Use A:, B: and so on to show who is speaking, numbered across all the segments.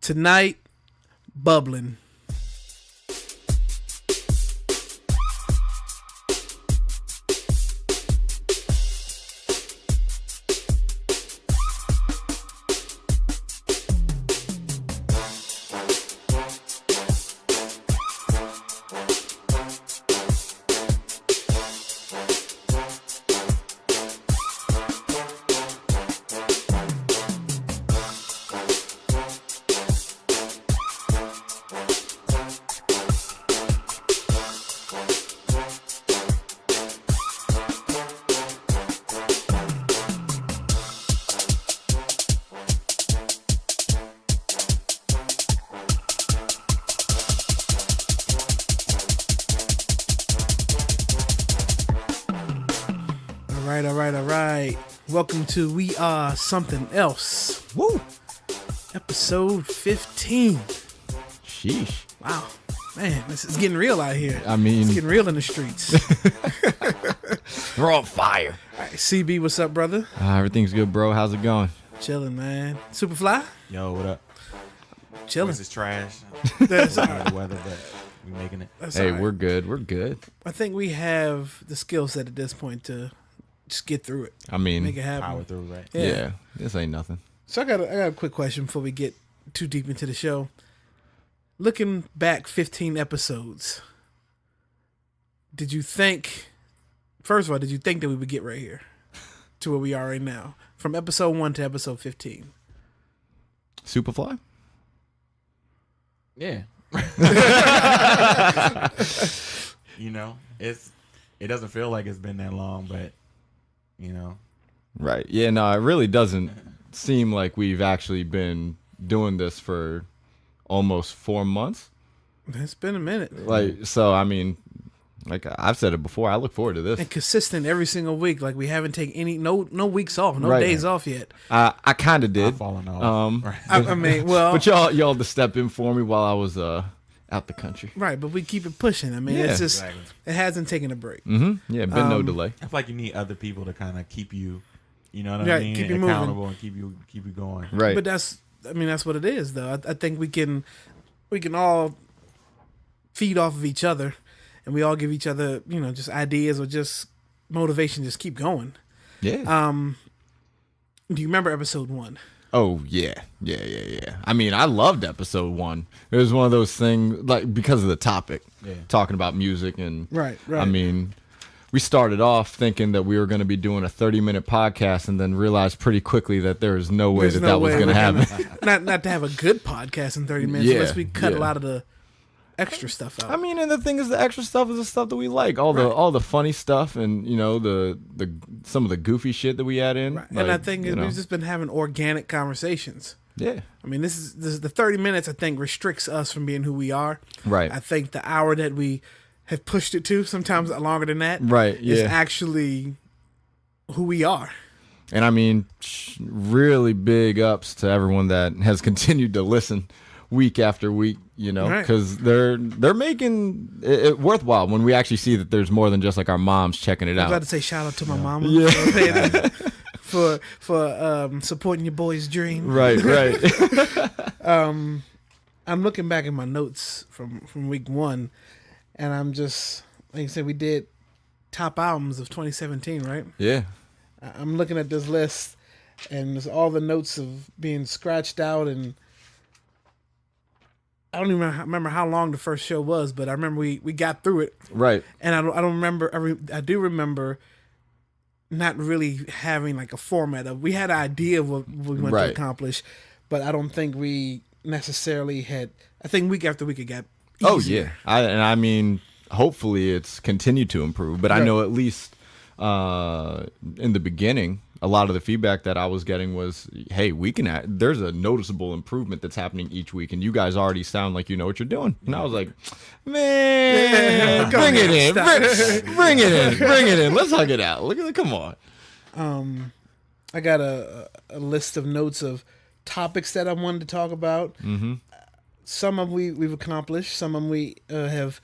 A: Tonight, Bubblin. All right. Welcome to We Are Something Else. Woo! Episode 15.
B: Sheesh.
A: Wow. Man, this is getting real out here.
B: I mean...
A: It's getting real in the streets.
B: We're on fire.
A: All right, CB, what's up, brother?
B: Everything's good, bro. How's it going?
A: Chilling, man. Superfly?
C: Yo, what up?
A: Chilling.
C: This is trash.
A: That's all
C: The
A: right.
C: weather, but we making it.
A: That's
B: Hey,
A: all right.
B: we're good. We're good.
A: I think we have the skill set at this point to just get through it.
B: I mean...
A: Make it happen.
C: Power through, right?
B: Yeah. This ain't nothing.
A: So I got a quick question before we get too deep into the show. Looking back 15 episodes, did you think, first of all, did you think that we would get right here to where we are right now? From episode 1 to episode 15.
B: Superfly?
C: Yeah. You know, it doesn't feel like it's been that long, but you know.
B: Right. Yeah, no, it really doesn't seem like we've actually been doing this for almost 4 months.
A: It's been a minute.
B: Like, so, I mean, like I've said it before, I look forward to this.
A: And consistent every single week. Like we haven't taken no weeks off, no
B: Right.
A: days off yet.
B: I kind of did.
C: I've fallen off. Right.
A: I mean, well.
B: But y'all to step in for me while I was out the country.
A: Right, but we keep it pushing. I mean,
B: Yeah.
A: it's just,
C: Exactly.
A: it hasn't taken a break.
B: Mm-hmm. Yeah, been no delay.
C: I feel like you need other people to kind of keep you, you know what
A: Right,
C: I mean,
A: keep you moving.
C: accountable and keep you going.
B: Right.
A: But that's what it is, though. I think we can all feed off of each other, and we all give each other, just ideas or just motivation. Just keep going.
B: Yeah.
A: Do you remember episode 1?
B: Oh, yeah. I mean, I loved episode 1. It was one of those things, like, because of the topic, talking about music. And
A: Right.
B: I mean, we started off thinking that we were going to be doing a 30-minute podcast and then realized pretty quickly that there is no way
A: There's
B: that was going to happen.
A: Not to have a good podcast in 30 minutes
B: Yeah,
A: unless we cut a
B: yeah.
A: lot of the extra stuff out.
B: I mean, and the thing is, the extra stuff is the stuff that we like, all the funny stuff, and the some of the goofy shit that we add in.
A: Right.
B: Like,
A: And I think we've just been having organic conversations.
B: yeah,
A: I mean, this is the 30 minutes, I think, restricts us from being who we are.
B: right,
A: I think the hour that we have pushed it to, sometimes longer than that,
B: right,
A: is
B: yeah.
A: actually who we are.
B: And I mean, really big ups to everyone that has continued to listen week after week,
A: Right.
B: because they're making it worthwhile when we actually see that there's more than just like our moms checking it
A: I was about
B: out.
A: to say shout out to my mama
B: Yeah.
A: for supporting your boy's dream.
B: Right.
A: I'm looking back at my notes from week 1, and I'm just, like I said, we did top albums of 2017, right?
B: Yeah.
A: I'm looking at this list, and there's all the notes of being scratched out, and I don't even remember how long the first show was, but I remember we got through it,
B: Right.
A: and I don't remember. I do remember not really having like a format of. We had an idea of what we wanted to
B: Right.
A: accomplish, but I don't think we necessarily had. I think week after week it got
B: Oh
A: easier.
B: yeah. I mean, hopefully it's continued to improve, but I
A: Right.
B: know at least in the beginning, a lot of the feedback that I was getting was, hey, there's a noticeable improvement that's happening each week, and you guys already sound like you know what you're doing. And I was like, man,
A: Come
B: bring it
A: on,
B: in,
A: stop.
B: bring it in. Let's hug it out. Look at it. Come on.
A: I got a list of notes of topics that I wanted to talk about.
B: Mm-hmm.
A: Some of we've accomplished. Some of them we have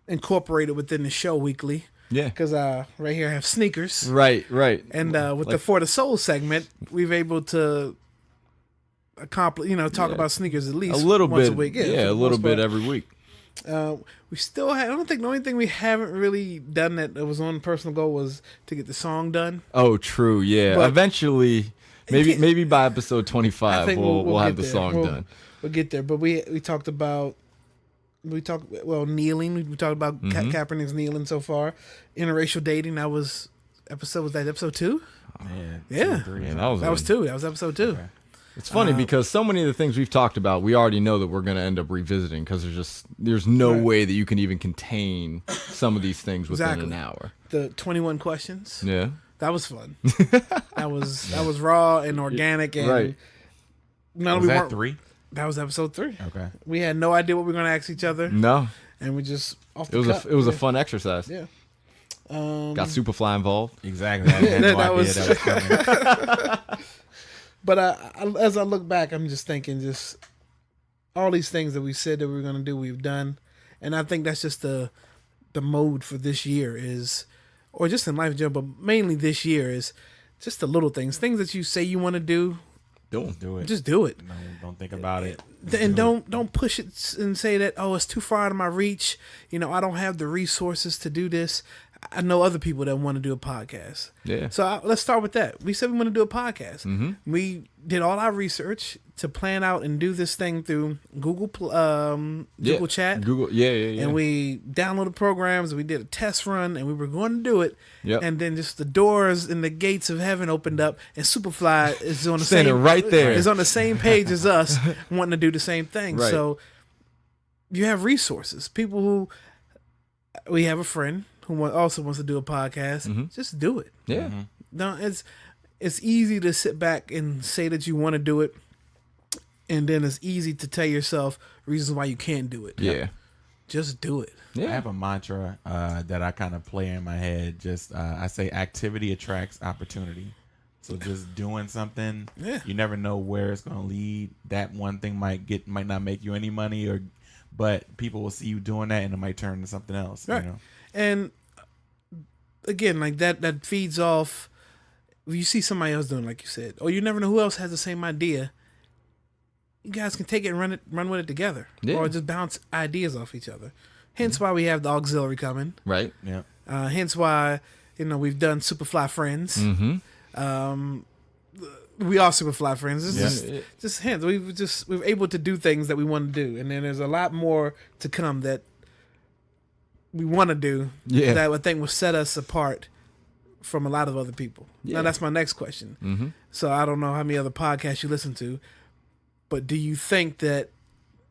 A: incorporated within the show weekly.
B: Yeah.
A: Because right here I have sneakers.
B: Right.
A: And with the
B: Like-
A: For the Soul segment, we've able to talk about sneakers at least
B: a little
A: once
B: bit
A: a week.
B: a little bit every week.
A: We still have. I don't think the only thing we haven't really done that was on personal goal was to get the song done.
B: Oh, true. Yeah.
A: But
B: eventually, maybe by episode 25,
A: think
B: we'll have the
A: there.
B: song done.
A: We'll get there. But we talked about kneeling. We talked about Kaepernick's kneeling so far. Interracial dating. That was episode 2? Yeah.
C: 2 or 3.
B: Yeah,
A: That was 2. That was episode 2.
C: Okay.
B: It's funny because so many of the things we've talked about, we already know that we're going to end up revisiting because there's no way that you can even contain some of these things within an hour.
A: The 21 questions.
B: Yeah.
A: That was fun. that was raw and organic and
B: right.
C: Was that 3?
A: That was episode 3.
C: Okay.
A: We had no idea what we were going to ask each other.
B: No.
A: And we just off
B: It
A: the
B: was
A: cuff.
B: it was a fun exercise.
A: Yeah.
B: Got Superfly involved.
C: Exactly. I had no idea
A: was-
C: that was coming.
A: But as I look back, I'm just thinking, just all these things that we said that we were going to do, we've done, and I think that's just the mode for this year is, or just in life in general, but mainly this year is just the little things that you say you want to do.
C: Just do it.
A: Just do it.
C: No, don't think about it.
A: And don't push it and say that, oh, it's too far out of my reach. I don't have the resources to do this. I know other people that want to do a podcast.
B: Yeah.
A: So let's start with that. We said we want to do a podcast.
B: Mm-hmm.
A: We did all our research to plan out and do this thing through Google Chat.
B: Google. Yeah.
A: And we downloaded programs. We did a test run, and we were going to do it.
B: Yep.
A: And then just the doors and the gates of heaven opened up, and Superfly is on the
B: Standing
A: same
B: right there.
A: Is on the same page as us, wanting to do the same thing.
B: Right.
A: So you have resources. People who we have a friend who also wants to do a podcast.
B: Mm-hmm.
A: Just do it.
B: Yeah.
C: Mm-hmm.
A: No, it's easy to sit back and say that you want to do it, and then it's easy to tell yourself reasons why you can't do it.
B: Yeah.
A: Just do it.
B: Yeah.
C: I have a mantra that I kind of play in my head. Just I say activity attracts opportunity. So just doing something, you never know where it's going to lead. That one thing might not make you any money, but people will see you doing that, and it might turn into something else.
A: Right.
C: You know?
A: And again, like that feeds off. If you see somebody else doing, like you said, or you never know who else has the same idea, you guys can take it and run with it together, or just bounce ideas off each other. Hence why we have the auxiliary coming.
B: Right.
C: Yeah.
A: Hence why we've done Superfly Friends.
B: Mm-hmm.
A: We are Superfly Friends. This
B: Yeah.
A: is just hence we're able to do things that we want to do, and then there's a lot more to come that we want to do.
B: Yeah.
A: That I think will set us apart from a lot of other people.
B: Yeah.
A: Now that's my next question.
B: Mm-hmm.
A: So I don't know how many other podcasts you listen to, but do you think that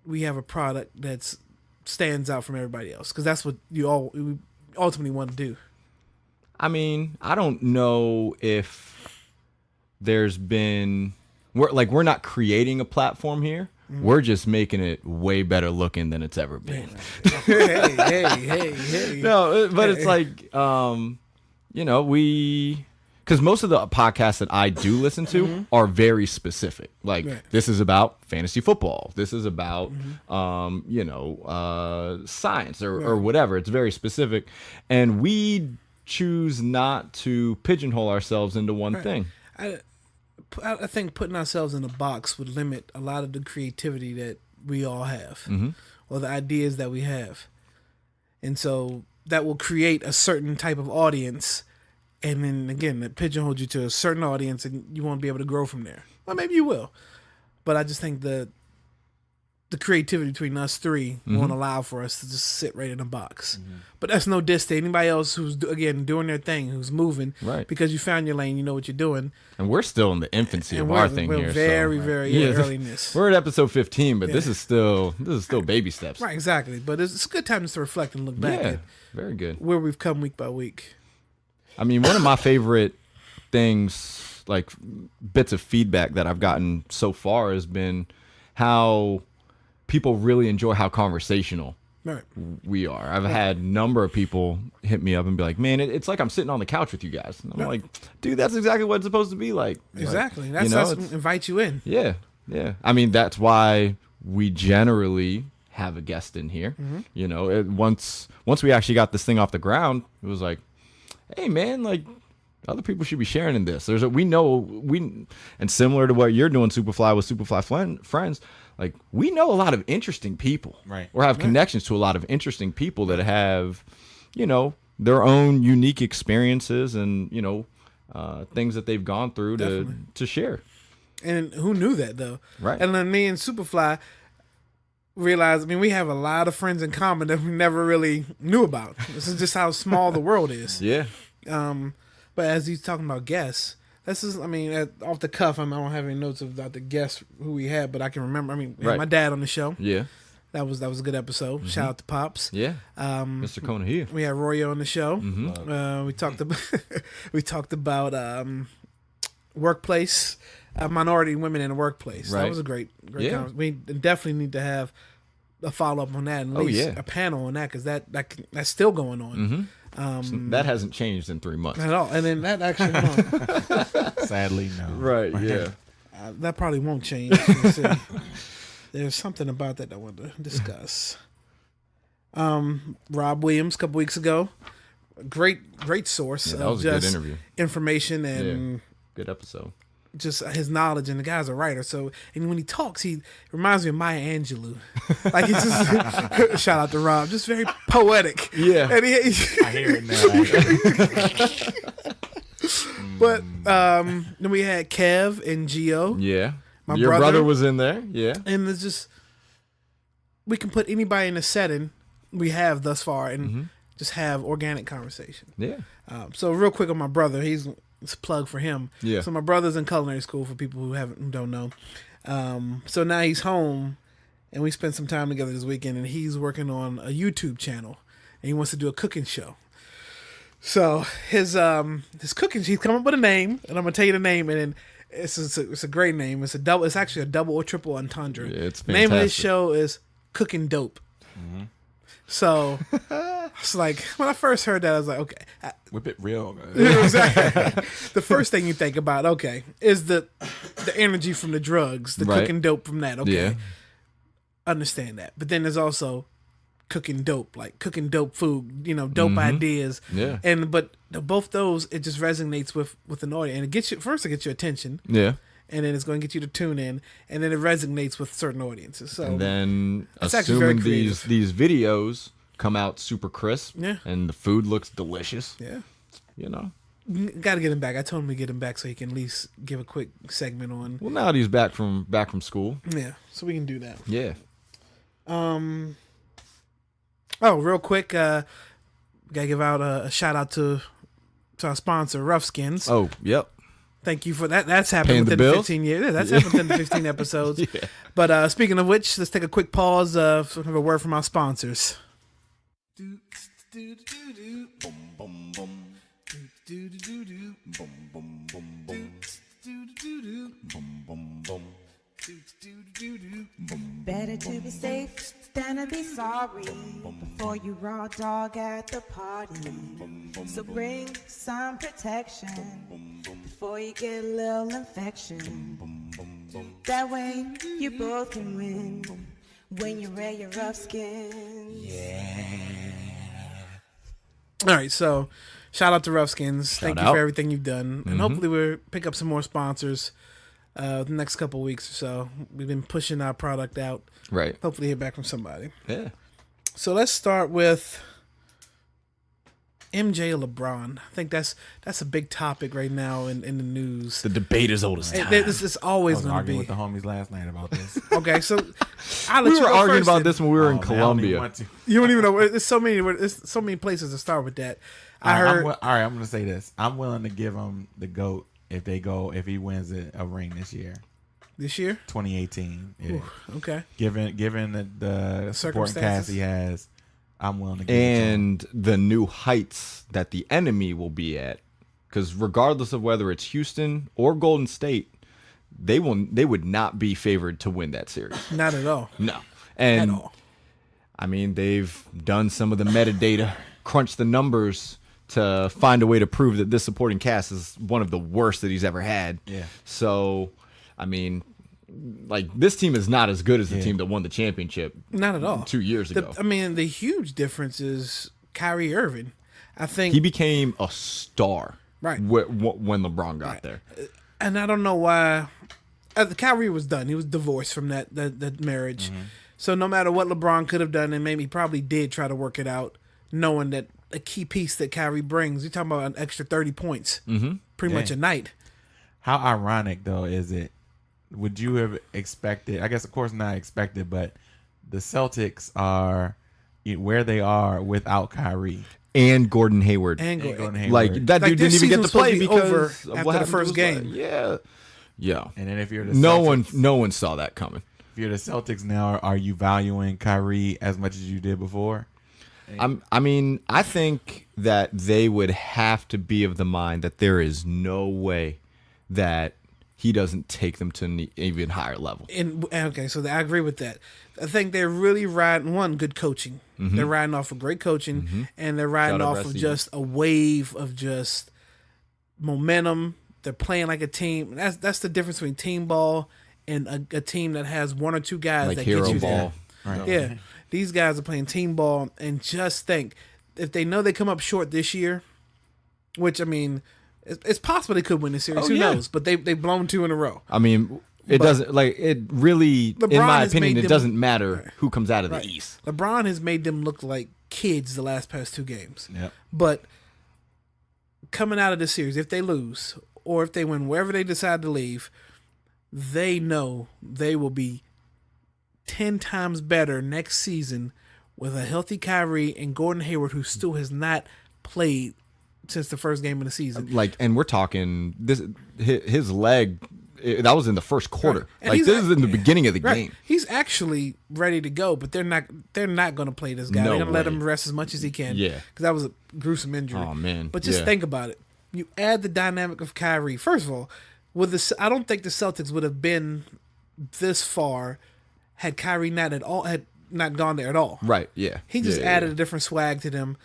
A: we have a product that stands out from everybody else? Because that's what we ultimately want to do.
B: I mean, I don't know if there's been we're not creating a platform here. Mm-hmm. We're just making it way better looking than it's ever been.
A: hey.
B: No, but it's like because most of the podcasts that I do listen to are very specific. Like this is about fantasy football. This is about science or whatever. It's very specific, and we choose not to pigeonhole ourselves into one thing.
A: I think putting ourselves in a box would limit a lot of the creativity that we all have, or the ideas that we have, and so that will create a certain type of audience. And then again, that pigeonholes you to a certain audience, and you won't be able to grow from there. Well, maybe you will, but I just think the creativity between us three won't allow for us to just sit right in a box. But that's no diss to anybody else who's again doing their thing, who's moving,
B: right?
A: Because you found your lane, you know what you're doing.
B: And we're still in the infancy of our thing
A: we're
B: here.
A: Very,
B: so.
A: very early in this.
B: We're at episode 15, but this is still baby steps.
A: Right, exactly. But it's a good time just to reflect and look back at
B: very good
A: where we've come week by week.
B: I mean, one of my favorite things, like bits of feedback that I've gotten so far, has been how people really enjoy how conversational we are. I've had a number of people hit me up and be like, man, it's like I'm sitting on the couch with you guys. And I'm like, dude, that's exactly what it's supposed to be like.
A: Exactly.
B: Like,
A: that's invite you in.
B: Yeah. I mean, that's why we generally have a guest in here. Once we actually got this thing off the ground, it was like, hey man, like Other people should be sharing in this. And similar to what you're doing, Superfly with Superfly friends, like we know a lot of interesting people,
C: right?
B: Or have connections to a lot of interesting people that have, their own unique experiences and things that they've gone through to share.
A: And who knew that though?
B: Right.
A: And then me and Superfly realized, we have a lot of friends in common that we never really knew about. This is just how small the world is.
B: Yeah.
A: But as he's talking about guests, this is, off the cuff, I don't have any notes about the guests who we had, but I can remember. We had my dad on the show.
B: Yeah.
A: That was a good episode. Mm-hmm. Shout out to Pops.
B: Yeah. Mr. Kona here.
A: We had Royo on the show.
B: Mm-hmm.
A: We talked about workplace, minority women in the workplace.
B: Right.
A: That was a great conversation. We definitely need to have a follow up on that, and at least a panel on that, because that's still going on.
B: Mm-hmm. That hasn't changed in 3 months
A: at all. And then that actually won't.
C: Sadly, no.
B: Right. Yeah.
A: That probably won't change. There's something about that I want to discuss. Rob Williams a couple weeks ago, great source
B: that was
A: of
B: a good
A: just
B: interview.
A: Information and
B: good episode.
A: Just his knowledge, and the guy's a writer. So, and when he talks, he reminds me of Maya Angelou. Like he's just shout out to Rob, just very poetic.
B: Yeah,
C: I
A: and
C: hear it now.
A: But then we had Kev and Gio.
B: Yeah, your brother was in there. Yeah,
A: and it's just we can put anybody in a setting we have thus far and just have organic conversation.
B: Yeah.
A: So real quick on my brother, it's a plug for him.
B: Yeah.
A: So my brother's in culinary school for people who don't know. So now he's home, and we spent some time together this weekend, and he's working on a YouTube channel, and he wants to do a cooking show. So his cooking, he's come up with a name, and I'm gonna tell you the name, and then it's a great name. It's actually a double or triple entendre.
B: Yeah, it's fantastic.
A: The name of his show is Cooking Dope. Mm-hmm. So it's like when I first heard that, I was like, okay,
C: whip it real.
A: Exactly. The first thing you think about, okay, is the energy from the drugs, the cooking dope from that. Okay,
B: yeah.
A: Understand that. But then there's also cooking dope, like cooking dope food, dope ideas.
B: Yeah.
A: But both those, it just resonates with an audience, and it gets your attention.
B: Yeah.
A: And then it's going to get you to tune in, and then it resonates with certain audiences. So,
B: and then assuming these videos come out super crisp, and the food looks delicious,
A: got to get him back. I told him to get him back so he can at least give a quick segment on.
B: Well, now that he's back from school,
A: so we can do that.
B: Yeah.
A: Oh, real quick, gotta give out a shout out to our sponsor, Rough Skins.
B: Oh, yep.
A: Thank you for that. That's happened within 15 years. Yeah, that's happened within 15 episodes. Yeah. But speaking of which, let's take a quick pause. Have a word from our sponsors.
D: Better to be safe than to be sorry before you raw dog at the party. So bring some protection before you get a little infection. That way you both can win when you wear your rough skin.
C: Yeah.
A: All right, so shout out to Rough Skins. Thank you for everything you've done, and hopefully we'll pick up some more sponsors the next couple of weeks or so. We've been pushing our product out.
B: Right.
A: Hopefully hear back from somebody.
B: Yeah.
A: So let's start with MJ or LeBron. I think that's a big topic right now in the news.
B: The debate is old as time.
A: It's always going to be.
C: Arguing with the homies last night about this.
A: Okay, so
B: we were arguing about this when we were in Colombia.
A: You don't even know. There's so many places to start with that. I heard.
C: All right, I'm going to say this. I'm willing to give him the GOAT if he wins a ring this year.
A: This year?
C: 2018. Yeah.
A: Ooh, okay.
C: Given the supporting cast he has, I'm willing to give it to him.
B: And the new heights that the enemy will be at. Because regardless of whether it's Houston or Golden State, they would not be favored to win that series.
A: Not at all.
B: No. And
A: at all.
B: I mean, they've done some of the metadata, crunched the numbers to find a way to prove that this supporting cast is one of the worst that he's ever had.
C: Yeah.
B: So, I mean, like, this team is not as good as the team that won the championship.
A: Not at all.
B: 2 years ago.
A: The huge difference is Kyrie Irving. I think
B: he became a star.
A: Right.
B: When LeBron got there.
A: And I don't know why. Kyrie was done. He was divorced from that marriage.
C: Mm-hmm.
A: So no matter what LeBron could have done, and maybe he probably did try to work it out, knowing that a key piece that Kyrie brings, you're talking about an extra 30 points, pretty much a night.
C: How ironic, though, is it? Would you have expected, I guess, of course not expected, but the Celtics are where they are without Kyrie.
B: And Gordon Hayward.
C: And Gordon Hayward.
B: Like, that dude didn't even get to play because of what
A: after the first game.
B: Yeah.
C: And then if you're the
B: no
C: Celtics,
B: one saw that coming.
C: if you're the Celtics now, are you valuing Kyrie as much as you did before?
B: I mean, I think that they would have to be of the mind that there is no way that he doesn't take them to an even higher level.
A: Okay, so I agree with that. I think they're really riding good coaching. They're riding off of great coaching, and they're riding
B: Shout out
A: off of
B: Rusty.
A: just a wave of just momentum. They're playing like a team. That's the difference between team ball and a team that has one or two guys
B: Like
A: that
B: hero
A: get you
B: ball.
A: there.
C: Right.
A: Yeah, these guys are playing team ball, and just think if they know they come up short this year, which I mean, it's possible they could win the series.
B: Oh,
A: Who
B: yeah.
A: knows? But they've blown 2 in a row.
B: I mean, it doesn't really,
A: LeBron
B: in my
A: has
B: opinion,
A: made
B: it
A: them-
B: doesn't matter who comes out of
A: Right.
B: the East.
A: LeBron has made them look like kids the past 2 games.
C: Yep.
A: But coming out of the series, if they lose or if they win, wherever they decide to leave, they know they will be 10 times better next season with a healthy Kyrie and Gordon Hayward, who still has not played since the first game of the season.
B: Like, and we're talking his leg. That was in the first quarter.
A: Right. And
B: Like,
A: he's
B: this is in the beginning of the
A: Right.
B: game.
A: He's actually ready to go, but they're not going to play this guy.
B: No
A: They're going to let
B: way.
A: him rest as much as he can.
B: Yeah.
A: Because that was a gruesome injury.
B: Oh, man.
A: But just
B: Yeah.
A: think about it. You add the dynamic of Kyrie. First of all, I don't think the Celtics would have been this far had Kyrie not gone there at all.
B: Right. Yeah.
A: He just
B: Yeah,
A: added
B: yeah.
A: a different swag to them,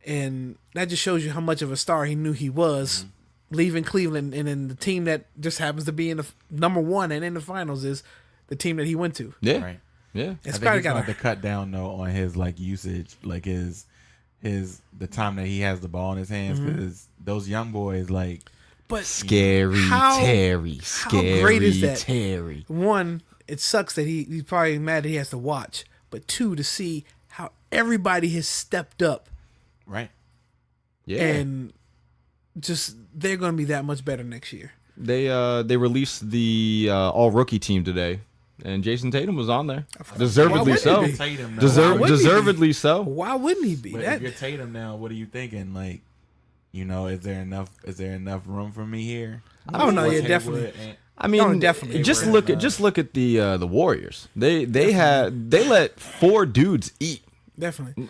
A: and that just shows you how much of a star he knew he was. Leaving Cleveland, and then the team that just happens to be in the number 1 and in the finals is the team that he went to.
B: Yeah.
C: Right.
B: Yeah.
A: It's
C: I think
A: probably
C: he's
A: got
C: going to cut down though on his like usage, like his the time that he has the ball in his hands, because those young boys like
A: But
B: Scary
A: How-
B: Terry.
A: how
B: Scary
A: great is that?
B: Terry.
A: one, it sucks that he's probably mad that he has to watch. But 2, to see how everybody has stepped up
C: right.
B: Yeah.
A: and just they're going to be that much better next year.
B: They released the all rookie team today, and Jason Tatum was on there.
A: Why
B: Deservedly
A: wouldn't
B: so.
A: he be?
C: Tatum now.
A: Why wouldn't he be?
B: Deservedly so.
A: Why wouldn't he be?
C: But if you're Tatum now, what are you thinking? Like, is there enough room for me here?
A: Oh, no, yeah,
C: Hayward
A: definitely.
C: and-
B: I mean,
A: No, definitely.
B: just look at the Warriors. They let 4 dudes eat.
A: Definitely.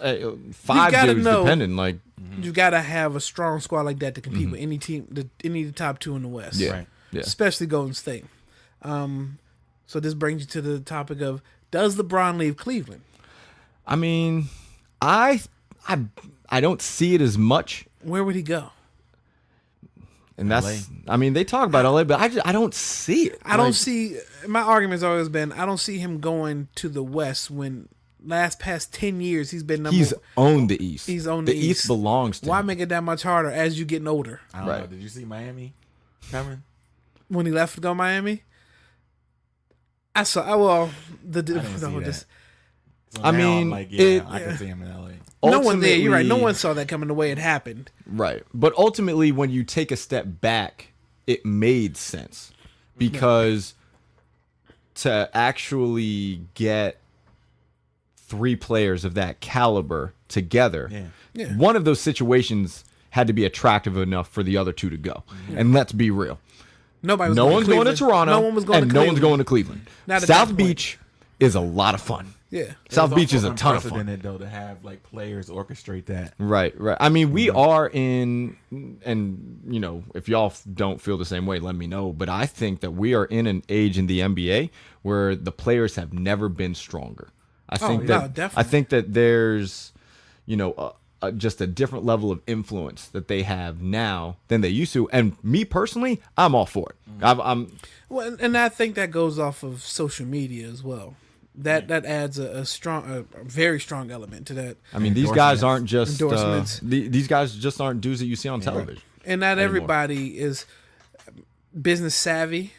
B: 5
A: gotta
B: dudes
A: know-
B: depending. Like,
A: You got to have a strong squad like that to compete with any team, any of the top 2 in the West.
B: yeah,
C: Right.
B: yeah.
A: Especially Golden State. So this brings you to the topic of, does LeBron leave Cleveland?
B: I mean, I don't see it as much,
A: Where would he go?
B: and that's.
C: LA.
B: I mean, they talk about LA, but I don't see it.
A: I don't
B: Like,
A: see. My argument's always been, I don't see him going to the West when past 10 years he's been number.
B: He's owned the East.
A: He's owned
B: the
A: the
B: East
A: East.
B: belongs to
A: Why
B: him.
A: make it that much harder as you getting older?
C: I don't know.
B: Right.
C: Did you see Miami coming?
A: When he left to go Miami, I saw. Well,
C: I didn't see that.
A: just
C: So
B: I
C: now
B: mean,
C: I'm like, yeah, I
A: yeah.
C: can see him in LA.
A: no one there. You're right. No
B: Ultimately-
A: one saw that coming the way it happened.
B: Right. But ultimately, when you take a step back, it made sense because to actually get 3 players of that caliber together,
C: Yeah.
B: one of those situations had to be attractive enough for the other 2 to go. And let's be real.
A: Nobody was
B: No
A: going
B: one's
A: to
B: going to
A: Cleveland.
B: Toronto,
A: No one was going
B: and
A: to
B: no
A: Cleveland.
B: one's going to Cleveland.
A: Not at
B: South
A: that point.
B: Beach is a lot of fun.
A: Yeah.
B: South
C: It was
B: Beach is
C: also
B: a ton of fun.
C: unprecedented, though, to have like players orchestrate that.
B: Right. I mean, we are in, and if y'all don't feel the same way, let me know. But I think that we are in an age in the NBA where the players have never been stronger. I think
A: no,
B: that
A: definitely.
B: I think that there's, just a different level of influence that they have now than they used to. And me personally, I'm all for it. I'm
A: Well, and I think that goes off of social media as well. That adds a very strong element to that.
B: I mean, these guys aren't just
A: Endorsements.
B: these guys just aren't dudes that you see on television.
A: And not
B: anymore.
A: everybody is business savvy.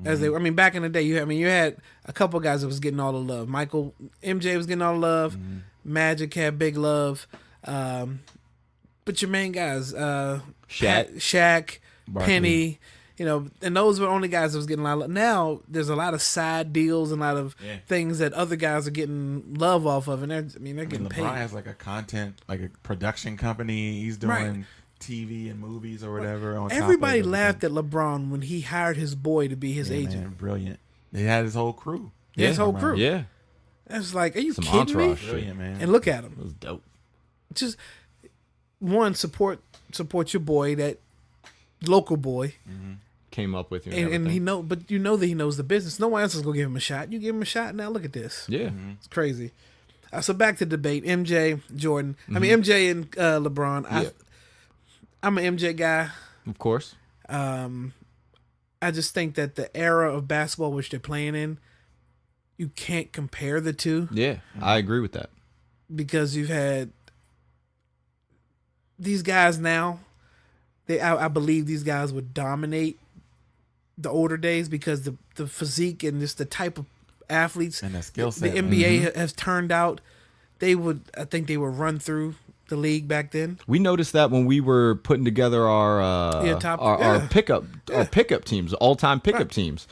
A: As they, I mean, back in the day, you had a couple guys that was getting all the love. MJ was getting all the love. Magic had big love. But your main guys, Shaq,
C: Barkley.
A: Penny, and those were the only guys that was getting a lot of love. Now there's a lot of side deals and a lot of things that other guys are getting love off of, and they're getting paid.
C: LeBron has like a production company. He's doing TV and movies or whatever. On
A: Everybody
C: top of
A: laughed at LeBron when he hired his boy to be his agent.
C: Man, brilliant. They had his whole crew.
A: Yeah, his whole crew.
B: Yeah.
A: It's like, are you
B: Some
A: kidding me?
B: entourage shit.
C: Brilliant, man.
A: And look at him.
B: It was dope.
A: Just one, support your boy, that local boy,
B: Came up with you.
A: and he but you know that he knows the business. No one else is gonna give him a shot. You give him a shot. Now look at this.
B: Yeah.
A: It's crazy. So back to debate: MJ, Jordan. I mean MJ and LeBron.
B: Yeah.
A: I'm an MJ guy.
B: Of course.
A: I just think that the era of basketball which they're playing in, you can't compare the two.
B: Yeah, I agree with that.
A: Because you've had these guys now. I believe these guys would dominate the older days because the physique and just the type of athletes
C: And the skill set,
A: the
C: man.
A: NBA has turned out. I think they would run through the league back then.
B: We noticed that when we were putting together our pickup teams, all-time pickup teams.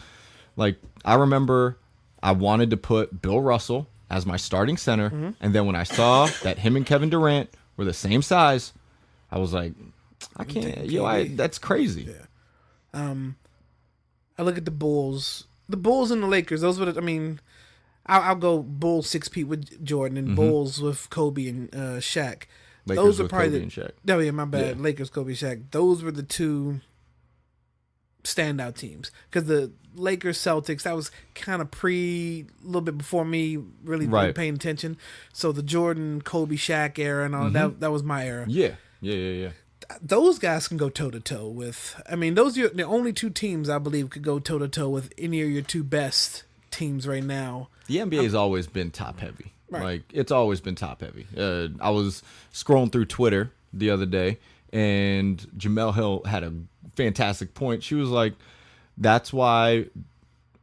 B: Like, I remember I wanted to put Bill Russell as my starting center, and then when I saw that him and Kevin Durant were the same size, I was like, I can't. That's crazy.
A: Yeah. I look at the Bulls. The Bulls and the Lakers. Those were I'll go Bulls 6 feet with Jordan and Bulls with Kobe and Shaq.
B: Lakers
A: Those are
B: with
A: probably
B: Kobe and Shaq.
A: Oh yeah, my bad.
B: Yeah.
A: Lakers, Kobe, Shaq. Those were the two standout teams because the Lakers, Celtics. That was kind of a little bit before me really paying attention. So the Jordan, Kobe, Shaq era and all that was my era.
B: Yeah.
A: Those guys can go toe to toe with. Those are the only two teams I believe could go toe to toe with any of your two best teams right now.
B: The NBA has always been top heavy.
A: Right.
B: Like, it's always been top heavy. I was scrolling through Twitter the other day, and Jamel Hill had a fantastic point. She was like, that's why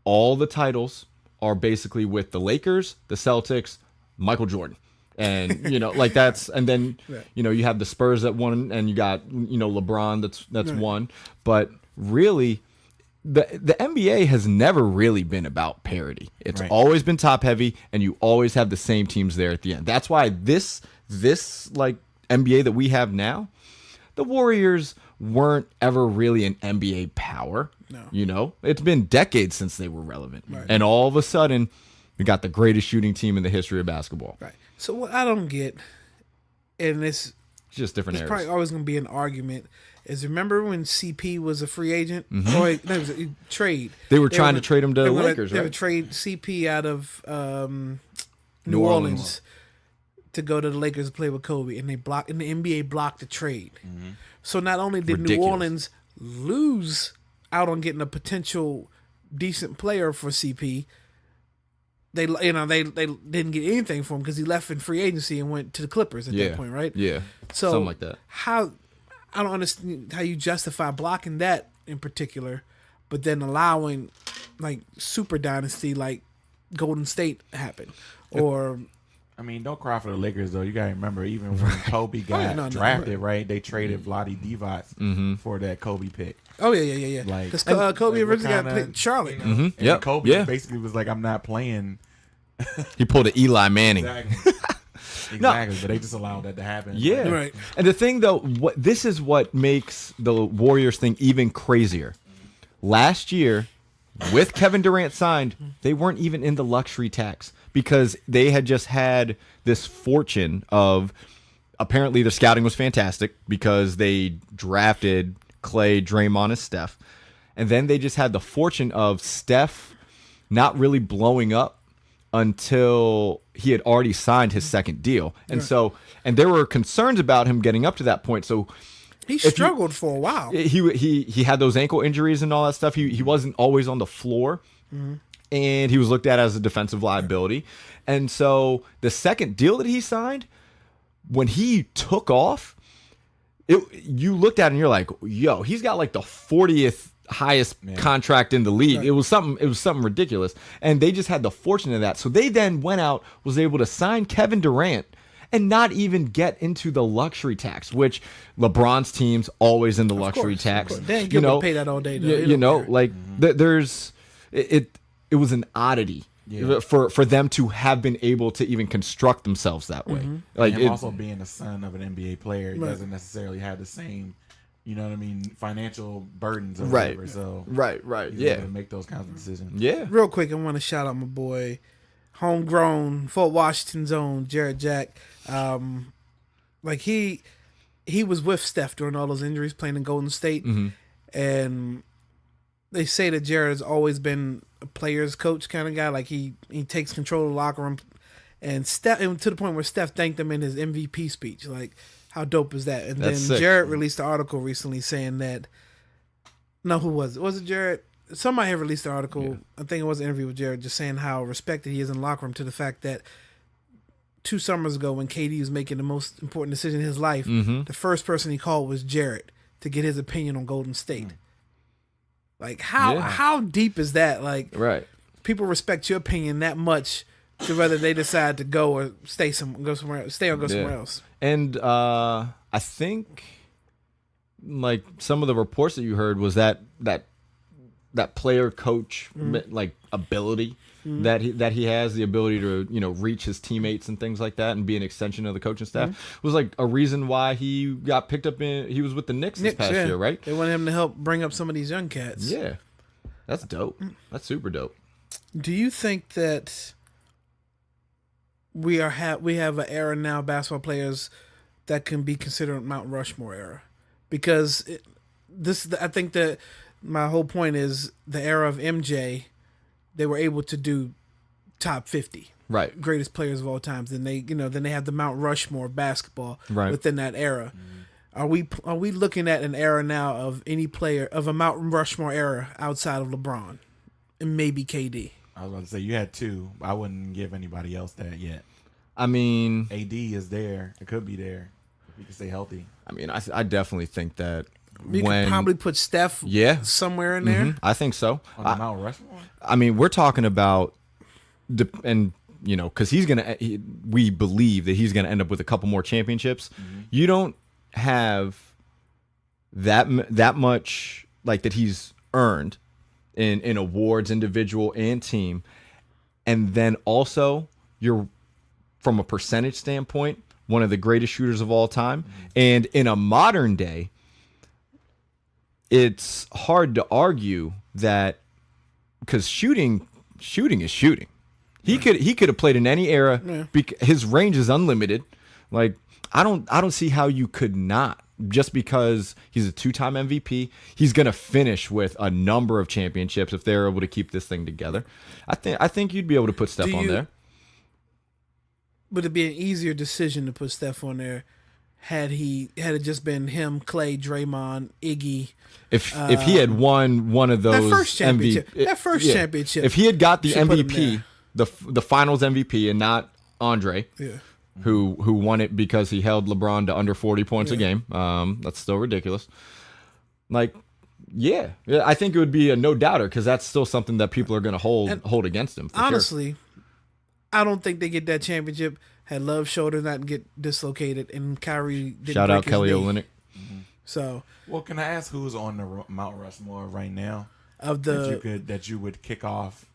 B: all the titles are basically with the Lakers, the Celtics, Michael Jordan. And, and then, you have the Spurs that won, and you got, LeBron that's won. But really, the NBA has never really been about parity. It's always been top heavy, and you always have the same teams there at the end. That's why this NBA that we have now, the Warriors weren't ever really an NBA power. No. It's been decades since they were relevant. Right. And all of a sudden, we got the greatest shooting team in the history of basketball.
A: Right. So what I don't get, and it's
B: just different
A: eras.
B: eras.
A: Probably always going to be an argument. Is remember when CP was a free agent? Or it was a trade.
B: They were trying to trade him to the Lakers,
A: They
B: right?
A: would trade CP out of New Orleans to go to the Lakers to play with Kobe, and the NBA blocked the trade. So not only did New Orleans lose out on getting a potential decent player for CP, they didn't get anything for him because he left in free agency and went to the Clippers at that point, right?
B: Yeah.
A: So
B: something like that.
A: I don't understand how you justify blocking that in particular, but then allowing like super dynasty like Golden State happen. Or
C: don't cry for the Lakers though. You gotta remember, even when Kobe got drafted, right? They traded Vlade Divac for that Kobe pick.
A: Oh yeah.
C: Like,
A: because Kobe originally got picked Charlotte.
C: And Kobe basically was like, "I'm not playing."
B: He pulled an Eli Manning.
C: Exactly, but they just allowed that to happen.
B: Yeah,
A: right.
B: And the thing though, this is what makes the Warriors thing even crazier. Last year, with Kevin Durant signed, they weren't even in the luxury tax because they had just had this fortune of, apparently their scouting was fantastic because they drafted Clay, Draymond, and Steph. And then they just had the fortune of Steph not really blowing up until he had already signed his second deal. And and there were concerns about him getting up to that point. So
A: he struggled for a while.
B: He had those ankle injuries and all that stuff. He wasn't always on the floor. And he was looked at as a defensive liability. And so the second deal that he signed, when he took off, you looked at it and you're like, yo, he's got like the 40th highest contract in the league. Right. It was something ridiculous. And they just had the fortune of that. So they then went out, was able to sign Kevin Durant and not even get into the luxury tax, which LeBron's team's always in the luxury tax.
A: They ain't gonna pay that all day though.
B: There's it was an oddity. Yeah. For them to have been able to even construct themselves that way. Like
C: him also being the son of an NBA player, he doesn't necessarily have the same, you know what I mean, financial burdens or whatever. So
B: right,
C: he's able to make those kinds of decisions.
B: Yeah.
A: Real quick, I want to shout out my boy, homegrown Fort Washington's own Jared Jack. Like he was with Steph during all those injuries, playing in Golden State, and they say that Jared has always been a player's coach kind of guy. Like he takes control of the locker room, and to the point where Steph thanked him in his MVP speech. Like, how dope is that? And
B: That's
A: then
B: sick.
A: Jared released an article recently saying that. No, who was it? Was it Jared? Somebody had released an article. Yeah. I think it was an interview with Jared, just saying how respected he is in the locker room, to the fact that 2 summers ago, when KD was making the most important decision in his life, the first person he called was Jared to get his opinion on Golden State. Like, how deep is that? Like, people respect your opinion that much to whether they decide to go or stay somewhere else.
B: And I think, like, some of the reports that you heard was that player coach like ability that he has, the ability to reach his teammates and things like that, and be an extension of the coaching staff was like a reason why he got picked up he was with the Knicks this past year, right?
A: They wanted him to help bring up some of these young cats.
B: Yeah, that's dope. That's super dope.
A: Do you think that we have an era now, basketball players, that can be considered Mount Rushmore era? Because I think that my whole point is the era of MJ, they were able to do top 50,
B: right?
A: Greatest players of all times. Then they have the Mount Rushmore of basketball within that era. Are we looking at an era now of any player of a Mount Rushmore era outside of LeBron and maybe KD?
C: I was about to say you had 2. I wouldn't give anybody else that yet.
B: I mean,
C: AD is there. It could be there if he can stay healthy.
B: I mean, I definitely think that.
A: You could probably put Steph somewhere in there.
B: I think so.
C: On the Mount Rushmore?
B: I mean, we're talking about, because we believe that he's going to end up with a couple more championships. You don't have that much, like, that he's earned in awards, individual and team. And then also, you're, from a percentage standpoint, one of the greatest shooters of all time. And in a modern day, it's hard to argue that, because shooting is shooting. He could have played in any era. His range is unlimited. Like, I don't see how you could not, just because he's a 2-time MVP. He's gonna finish with a number of championships if they're able to keep this thing together. I think you'd be able to put Steph on there.
A: Would it be an easier decision to put Steph on there had it just been him, Clay, Draymond, Iggy?
B: If he had won one of those
A: championship, if
B: he had got the MVP, the Finals MVP, and not Andre, who won it because he held LeBron to under 40 points a game, that's still ridiculous. Like, I think it would be a no doubter, because that's still something that people are going to hold against him.
A: Honestly, I don't think they get that championship had Love's shoulder not get dislocated and Kyrie didn't
B: Shout
A: break
B: out
A: his
B: Kelly
A: knee.
B: Olynyk.
A: So,
C: well, can I ask who's on the Mount Rushmore right now
A: of
C: that you would kick off?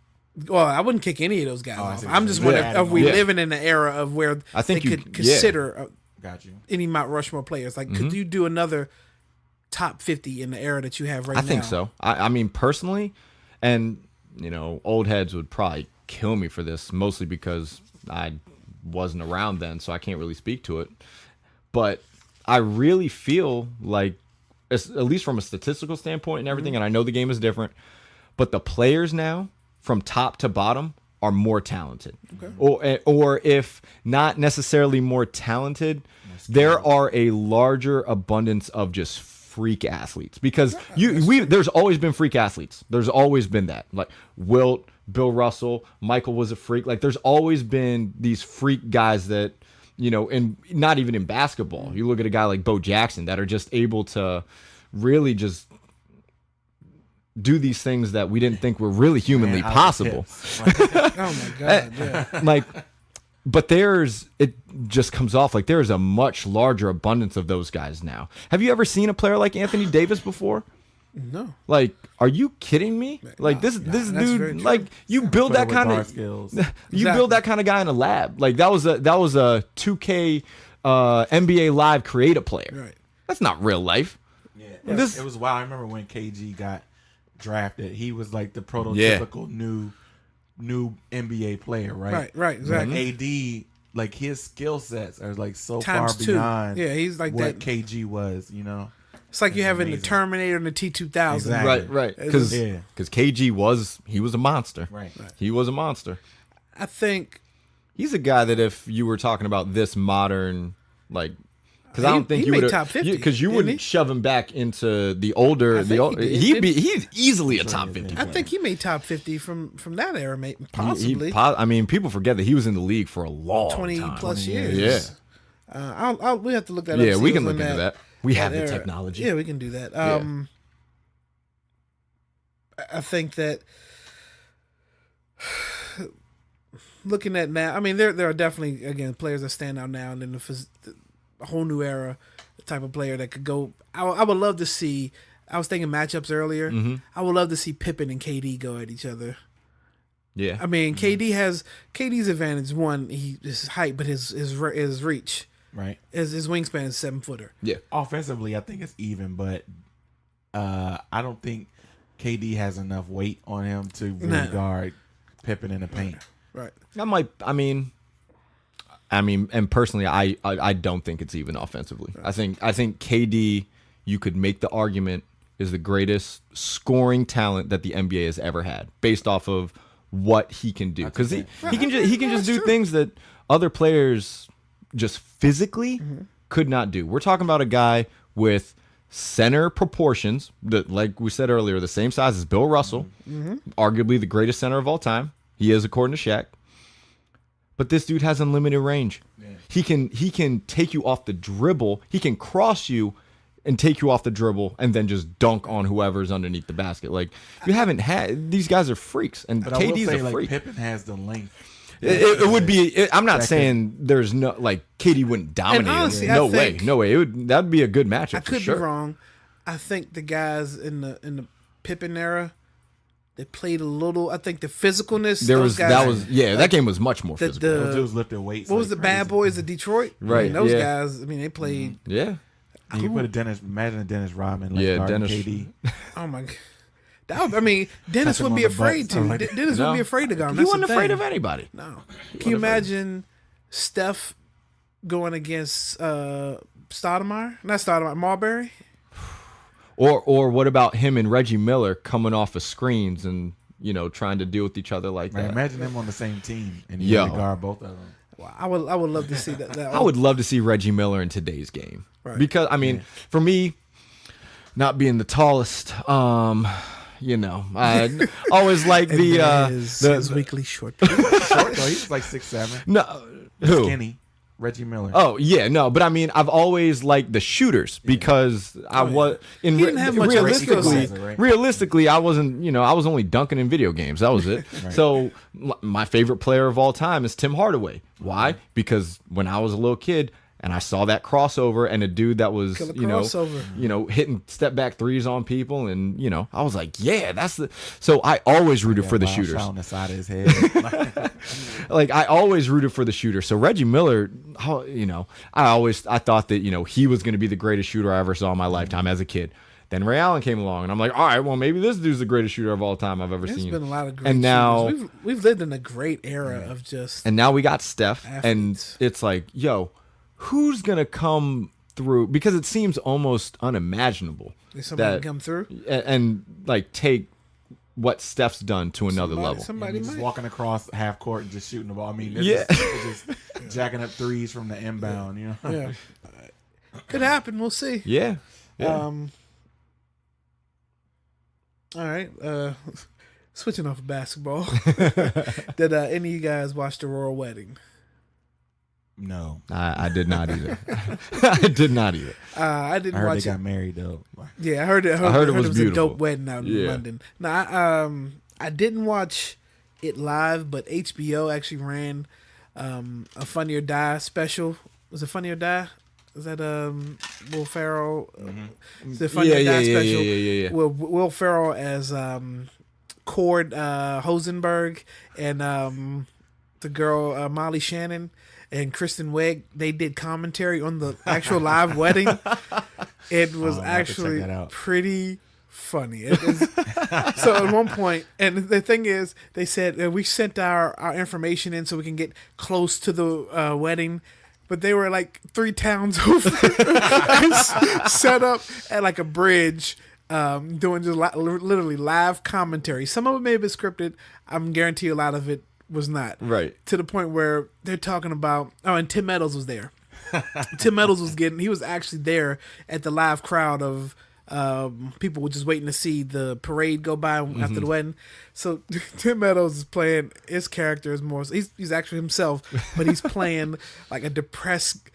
A: Well, I wouldn't kick any of those guys off. I'm just wondering if we living in an era of where
B: I think
A: they could consider
C: got you.
A: Any Mount Rushmore players. Like, could you do another top 50 in the era that you have right now?
B: I think so. I mean, personally, and old heads would probably kill me for this, mostly because I wasn't around then, so I can't really speak to it. But I really feel like, at least from a statistical standpoint and everything, and I know the game is different, but the players now, from top to bottom, are more talented. Or if not necessarily more talented, there are a larger abundance of just freak athletes. Because there's always been freak athletes. There's always been that. Like Wilt, Bill Russell, Michael was a freak. Like, there's always been these freak guys that and not even in basketball. You look at a guy like Bo Jackson that are just able to really just do these things that we didn't think were really humanly possible.
A: Oh my God, yeah.
B: But it just comes off like there is a much larger abundance of those guys now. Have you ever seen a player like Anthony Davis before?
A: No.
B: Like, are you kidding me? Like this dude, like you build that kind of
C: skills.
B: You build that kind of guy in a lab. Like that was a 2K NBA Live create a player.
A: Right.
B: That's not real life.
C: Yeah, it was wild. I remember when KG got drafted. He was like the prototypical new NBA player, right?
A: Right, exactly.
C: Like AD, like his skill sets are like so
A: Times
C: far
A: two.
C: beyond.
A: Yeah, he's like
C: what
A: that.
C: KG was,
A: It's like you having the
C: amazing.
A: Terminator and the T-2000.
C: Exactly.
B: Right. Because KG was a monster.
C: Right.
B: He was a monster.
A: I think
B: He's a guy that if you were talking about this modern, like, because I don't think
A: he
B: you
A: made
B: would
A: top 50,
B: because you
A: didn't
B: wouldn't
A: he?
B: shove him back into the older. He's easily a top 50.
A: I think he made top 50 from that era, possibly.
B: I mean, people forget that he was in the league for a long
A: 20
B: time.
A: plus years.
B: Yeah.
A: We have to look that up.
B: Yeah,
A: see
B: we
A: who's
B: can look
A: in
B: into that. We have the
A: era.
B: technology.
A: Yeah, we can do that. I think that looking at now, I mean, there are definitely, again, players that stand out now and in a whole new era, the type of player that could go. I would love to see. I was thinking matchups earlier.
B: Mm-hmm.
A: I would love to see Pippen and KD go at each other.
B: Yeah.
A: I mean, KD's advantage. One, his height, but his reach.
C: Right.
A: His wingspan is 7-footer.
B: Yeah.
C: Offensively, I think it's even, but I don't think KD has enough weight on him to really guard Pippen in the paint.
A: Right.
B: And personally, I don't think it's even offensively. Right. I think KD, you could make the argument, is the greatest scoring talent that the NBA has ever had, based off of what he can do. Because he can just do things that other players just physically could not do. We're talking about a guy with center proportions that, like we said earlier, the same size as Bill Russell, arguably the greatest center of all time. He is, according to Shaq. But this dude has unlimited range. Yeah. He can take you off the dribble. He can cross you and take you off the dribble and then just dunk on whoever's underneath the basket. Like, you haven't had, these guys are freaks, and
C: but
B: KD's
C: I will say,
B: a freak.
C: Like, Pippen has the length.
B: It would be. I'm not saying there's no, like, KD wouldn't dominate.
A: Honestly,
B: him. No way. That'd be a good matchup.
A: I could
B: be
A: wrong. I think the guys in the Pippen era, they played a little. I think the physicalness. That game was much more physical.
C: Those dudes lifted weights.
A: What was the Bad Boys of Detroit?
B: Right.
A: I mean, those guys. I mean, they played.
B: Yeah.
C: And you put imagine a Dennis Rodman.
B: Dennis.
C: KD.
A: Oh my god. Dennis would be afraid to. Dennis would be afraid to go.
B: He wasn't afraid of anybody.
A: No. Can you imagine Steph going against Stoudemire? Not Stoudemire, Marbury?
B: Or what about him and Reggie Miller coming off of screens and, trying to deal with each other like that?
C: Imagine them on the same team and you guard both of them.
A: Well, I would love to see that.
B: I would love to see Reggie Miller in today's game. Right. Because, for me, not being the tallest, I always like his
A: weekly short.
C: Short though, he's like 6'7".
B: No, who?
C: Skinny. Reggie Miller.
B: Oh yeah, no, but I've always liked the shooters because realistically, I wasn't, I was only dunking in video games. That was it. Right. So my favorite player of all time is Tim Hardaway. Why? Because when I was a little kid, and I saw that crossover and a dude that was, hitting step back threes on people. And, I was like, yeah, that's the. So I always rooted for the shooters.
C: On the side of his head.
B: Like, I always rooted for the shooter. So Reggie Miller, I thought that, he was going to be the greatest shooter I ever saw in my lifetime as a kid. Then Ray Allen came along, and I'm like, all right, well, maybe this dude's the greatest shooter of all time I've ever seen.
A: There's been a lot of great
B: and now,
A: shooters. We've lived in a great era of just.
B: And now we got Steph,
A: athletes.
B: And it's like, yo, who's going to come through? Because it seems almost unimaginable.
A: Somebody come through?
B: And like, take what Steph's done to another level.
A: Somebody
C: just walking across half court and just shooting the ball.
B: Yeah.
C: Just jacking up threes from the inbound,
A: Yeah. Could happen. We'll see.
B: Yeah.
A: All right. Switching off of basketball. Did any of you guys watch the Royal Wedding?
C: No.
B: I did not either. I did not either.
A: I didn't
C: I heard
A: watch
C: they
A: it.
C: got married though.
A: Yeah, I heard it.
B: I heard it was
A: a
B: beautiful.
A: dope wedding out in London. I didn't watch it live, but HBO actually ran a Funny or Die special. Was it Funny or Die? Is that Will Ferrell? Is it Funny or Die special?
B: Yeah.
A: Will Ferrell as Cord Hosenberg and the girl Molly Shannon and Kristen Wiig. They did commentary on the actual live wedding. It was actually pretty funny. So at one point, and the thing is, they said we sent our information in so we can get close to the wedding, but they were like 3 towns over, set up at like a bridge, doing just literally live commentary. Some of it may have been scripted. I'm guarantee a lot of it was not.
B: Right.
A: To the point where they're talking about, and Tim Meadows was there. Tim Meadows he was actually there at the live crowd of people were just waiting to see the parade go by after the wedding. So Tim Meadows is playing his character is more. He's actually himself, but he's playing like a depressed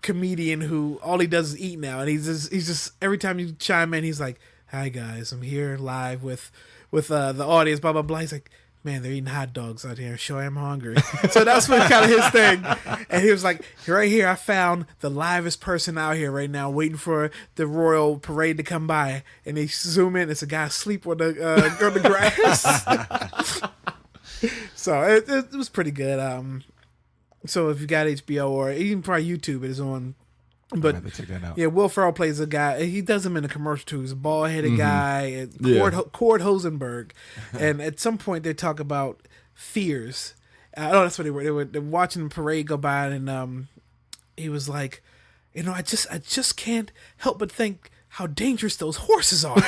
A: comedian who all he does is eat now, and he's just every time you chime in, he's like, "Hi guys, I'm here live with the audience." Blah blah blah. He's like, "Man, they're eating hot dogs out here. Sure, I'm hungry." So that's what kind of his thing. And he was like, "Right here, I found the livest person out here right now, waiting for the royal parade to come by." And they zoom in. It's a guy asleep on the grass. So it was pretty good. So if you got HBO or even probably YouTube, it is on. But
C: check that out.
A: Yeah, Will Ferrell plays a guy. He does him in a commercial too. He's a bald-headed guy, Cord Hosenberg. And at some point, they talk about fears. That's what they were. They were watching the parade go by, and he was like, I just can't help but think how dangerous those horses are.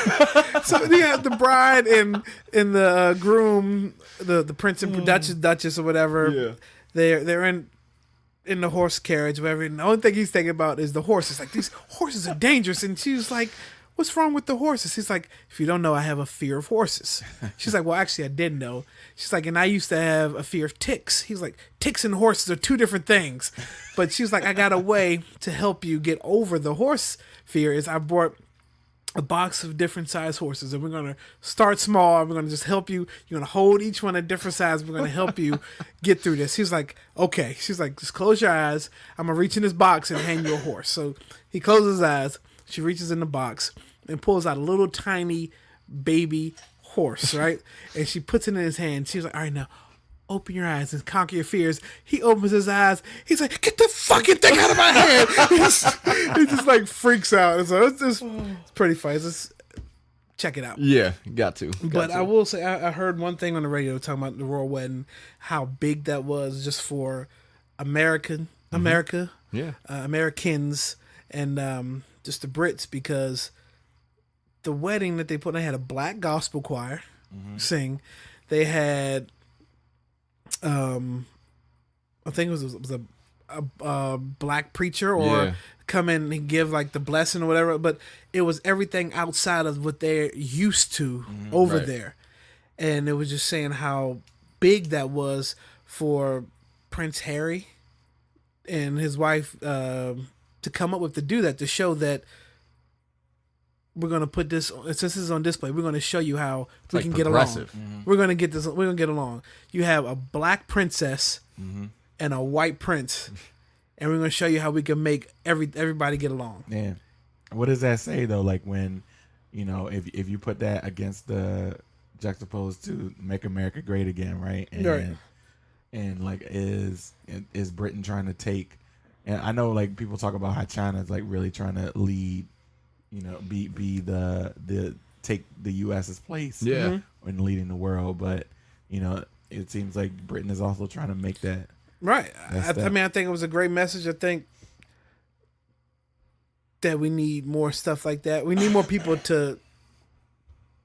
A: So you have the bride and the groom, the prince and duchess or whatever.
B: Yeah.
A: They're in the horse carriage, whatever. And the only thing he's thinking about is the horses. Like, these horses are dangerous. And she was like, "What's wrong with the horses?" He's like, "If you don't know, I have a fear of horses." She's like, "Well, actually, I did know." She's like, "And I used to have a fear of ticks." He's like, "Ticks and horses are 2 different things." But she's like, "I got a way to help you get over the horse fear. Is I brought a box of different size horses, and we're going to start small, and we're going to just help you. You're going to hold each one at different size. We're going to help you get through this." He's like, "Okay." She's like, "Just close your eyes. I'm going to reach in this box and hand you a horse." So he closes his eyes. She reaches in the box and pulls out a little tiny baby horse, right? And she puts it in his hand. She's like, "All right, now open your eyes and conquer your fears." He opens his eyes. He's like, "Get the fucking thing out of my head." He just like freaks out. So it's pretty funny. Check it out.
B: Yeah, got to.
A: But I will say, I heard one thing on the radio talking about the royal wedding, how big that was just for America,
B: Yeah.
A: Americans, and just the Brits, because the wedding that they had a black gospel choir sing. They had, I think it was a black preacher or come in and give like the blessing or whatever, but it was everything outside of what they're used to over there. And it was just saying how big that was for Prince Harry and his wife to come up with, to do that, to show that we're going to put this, since this is on display, we're going to show you how we can get along. We're going to get this, we're going to get along. You have a black princess and a white prince, and we're going to show you how we can make everybody get along.
C: Yeah. What does that say though? Like when, if you put that against the juxtaposed to Make America Great Again, right? And and like is Britain trying to take, and I know like people talk about how China's like really trying to lead, be the take the US's place in leading the world, but it seems like Britain is also trying to make that
A: right. I think it was a great message. I think that we need more stuff like that. We need more people to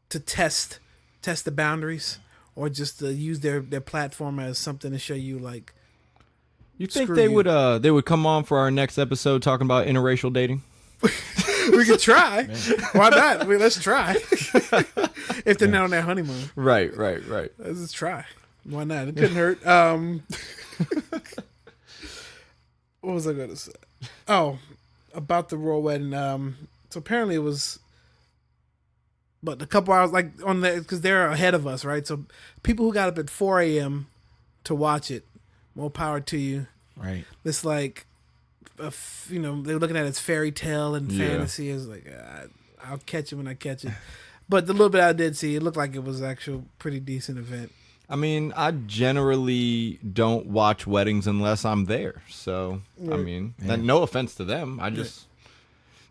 A: test the boundaries, or just to use their platform as something to show you, like,
B: you think they would come on for our next episode talking about interracial dating?
A: We could try. Why not? Let's try. If they're not on their honeymoon.
B: Right.
A: Let's just try. Why not? It couldn't hurt. What was I going to say? Oh, about the royal wedding. So apparently it was, but a couple hours, like on the, because they're ahead of us, right? So people who got up at 4 a.m. to watch it, more power to you.
C: Right.
A: It's like, they're looking at it as fairy tale and fantasy. It's like, I'll catch it when I catch it. But the little bit I did see, it looked like it was actual pretty decent event.
B: I mean, I generally don't watch weddings unless I'm there. So, I mean, no offense to them.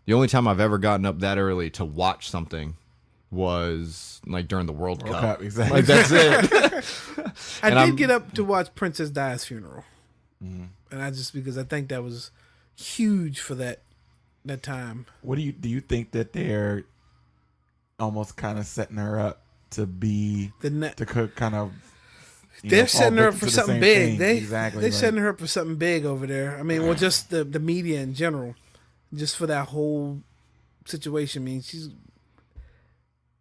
B: The only time I've ever gotten up that early to watch something was like during the World Cup.
C: Exactly.
B: Like, that's it.
A: I did get up to watch Princess Dia's funeral. Mm-hmm. And because I think that was huge for that time.
C: What do you think that they're almost kind of setting her up to be to kind of
A: they're setting her up for something big.
C: They're
A: setting her up for something big over there. I mean, well, just the media in general, just for that whole situation. I mean,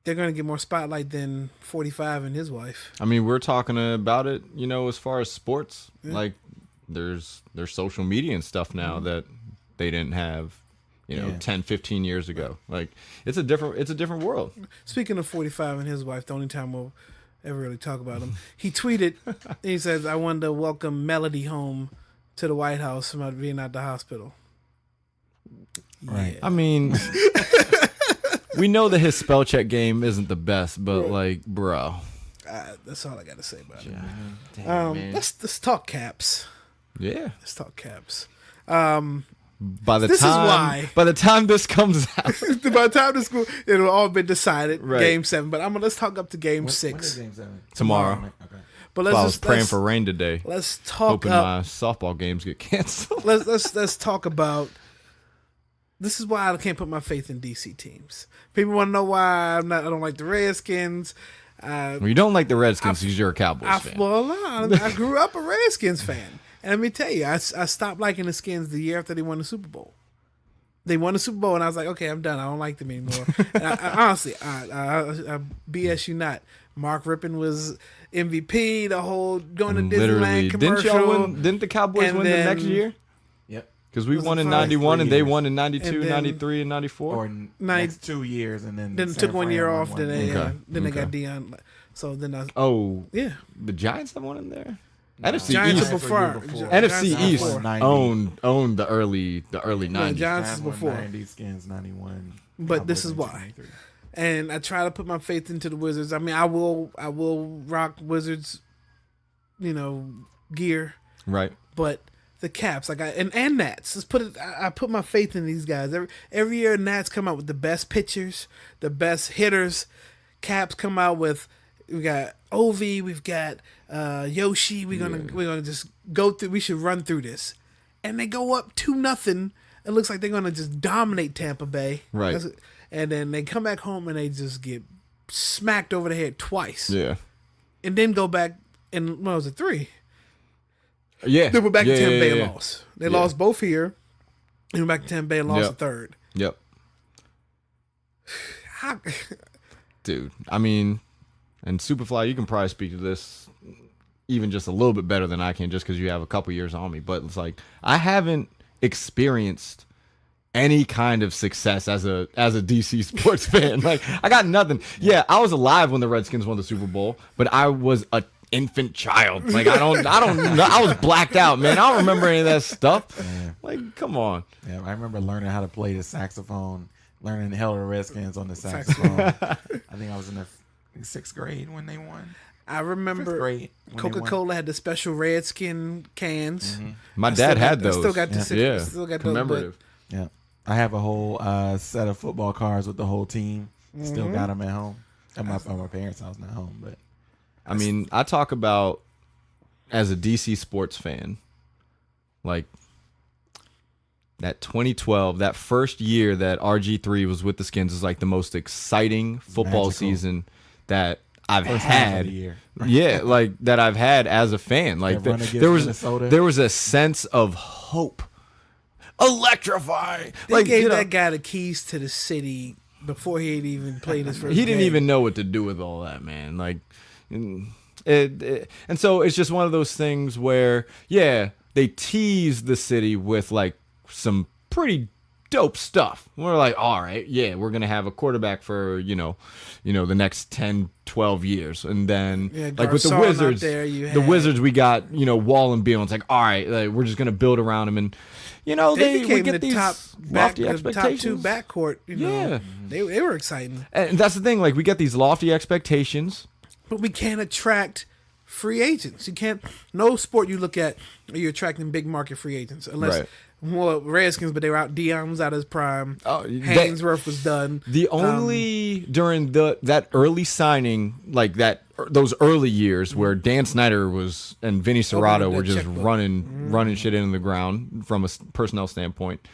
A: they're going to get more spotlight than 45 and his wife.
B: I mean, we're talking about it, as far as sports, like there's social media and stuff now that they didn't have, 10, 15 years ago. Like it's a different world. Speaking
A: of 45 and his wife, the only time we'll ever really talk about him, he tweeted, he says, "I wanted to welcome Melody home to the White House from being out the hospital."
C: Right.
B: I mean, we know that his spell check game isn't the best, but bro.
A: That's all I got to say about it.
B: Damn, man.
A: Let's talk Caps.
B: Yeah.
A: Let's talk Caps.
B: By the time this comes out,
A: by the time this school, it'll all been decided. Right. Game 7, but let's talk up to Game 6.
C: When is Game 7?
B: Tomorrow.
C: Okay.
A: But
B: I was praying for rain today.
A: Let's talk.
B: Hoping my softball games get canceled.
A: let's talk about. This is why I can't put my faith in DC teams. People want to know why I don't like the Redskins.
B: Well, you don't like the Redskins because you're a Cowboys fan.
A: Well, I grew up a Redskins fan. And let me tell you, I stopped liking the Skins the year after they won the Super Bowl. They won the Super Bowl, and I was like, okay, I'm done. I don't like them anymore. And honestly, I BS you not. Mark Rippon was MVP, the whole going to Disneyland commercial.
B: Didn't the Cowboys win the next year?
C: Yep.
B: Because we won in 91, and they won in 92, 93, and 94?
C: Or next 2 years, and then
A: took 1 year off. Then they got Deion. So then
B: the Giants have one in there? NFC
A: Giants
B: East
A: before.
B: NFC East owned the early 90s.
A: Giants is before.
C: 90, Skins 91.
A: But
C: Cowboys
A: this is why. And I try to put my faith into the Wizards. I mean, I will rock Wizards, gear.
B: Right.
A: But the Caps, and Nats. Let's put it. I put my faith in these guys. Every year, Nats come out with the best pitchers, the best hitters. Caps come out with. We got Ovi, we've got Yoshi. We're gonna just go through. We should run through this, and they go up 2-0. It looks like they're gonna just dominate Tampa Bay,
B: right?
A: And then they come back home and they just get smacked over the head twice,
B: yeah.
A: And then go back and what was it 3?
B: Yeah,
A: they went back to Tampa Bay and lost. They lost both here. They went back to Tampa Bay and lost the third.
B: Yep. Dude, I mean. And Superfly, you can probably speak to this even just a little bit better than I can just because you have a couple years on me. But it's like I haven't experienced any kind of success as a DC sports fan. Like I got nothing. Yeah, I was alive when the Redskins won the Super Bowl, but I was a infant child. Like I don't know. I was blacked out, man. I don't remember any of that stuff. Yeah. Like, come on.
C: Yeah, I remember learning how to play the saxophone, learning Hell of the Redskins on the saxophone. I think I was in the 6th grade when they won.
A: I remember Coca-Cola had the special Redskin cans.
B: Mm-hmm. My dad had those.
A: Still got the still got
B: commemorative.
C: Yeah, I have a whole set of football cards with the whole team. Still got them at home. At my parents' house, not home. But
B: I mean, I talk about as a DC sports fan, like that 2012, that first year that RG3 was with the Skins is like the most exciting football season that I've had. Yeah, like that I've had as a fan. Like there was a sense of hope. Electrifying.
A: They gave that guy the keys to the city before he had even played his first
B: He didn't
A: game.
B: even know what to do with all that, man. Like and so it's just one of those things where, yeah, they teased the city with like some pretty dope stuff. We're like, all right, yeah, we're going to have a quarterback for, the next 10, 12 years. And then like with the
A: Garcon
B: Wizards,
A: out there,
B: the Wizards, we got, Wall and Beal. It's like, all right, like, we're just going to build around him. And,
A: they became
B: we get
A: the
B: these
A: top
B: lofty
A: top
B: expectations.
A: two backcourt. They were exciting.
B: And that's the thing. Like, we get these lofty expectations.
A: But we can't attract free agents. You can't. No sport you look at, you're attracting big market free agents. Unless, well, Redskins, but they were out. Deion was out of his prime. Hainsworth was done.
B: The only during that early signing, like those early years where Dan Snyder and Vinny Serrato were just running shit into the ground from a personnel standpoint.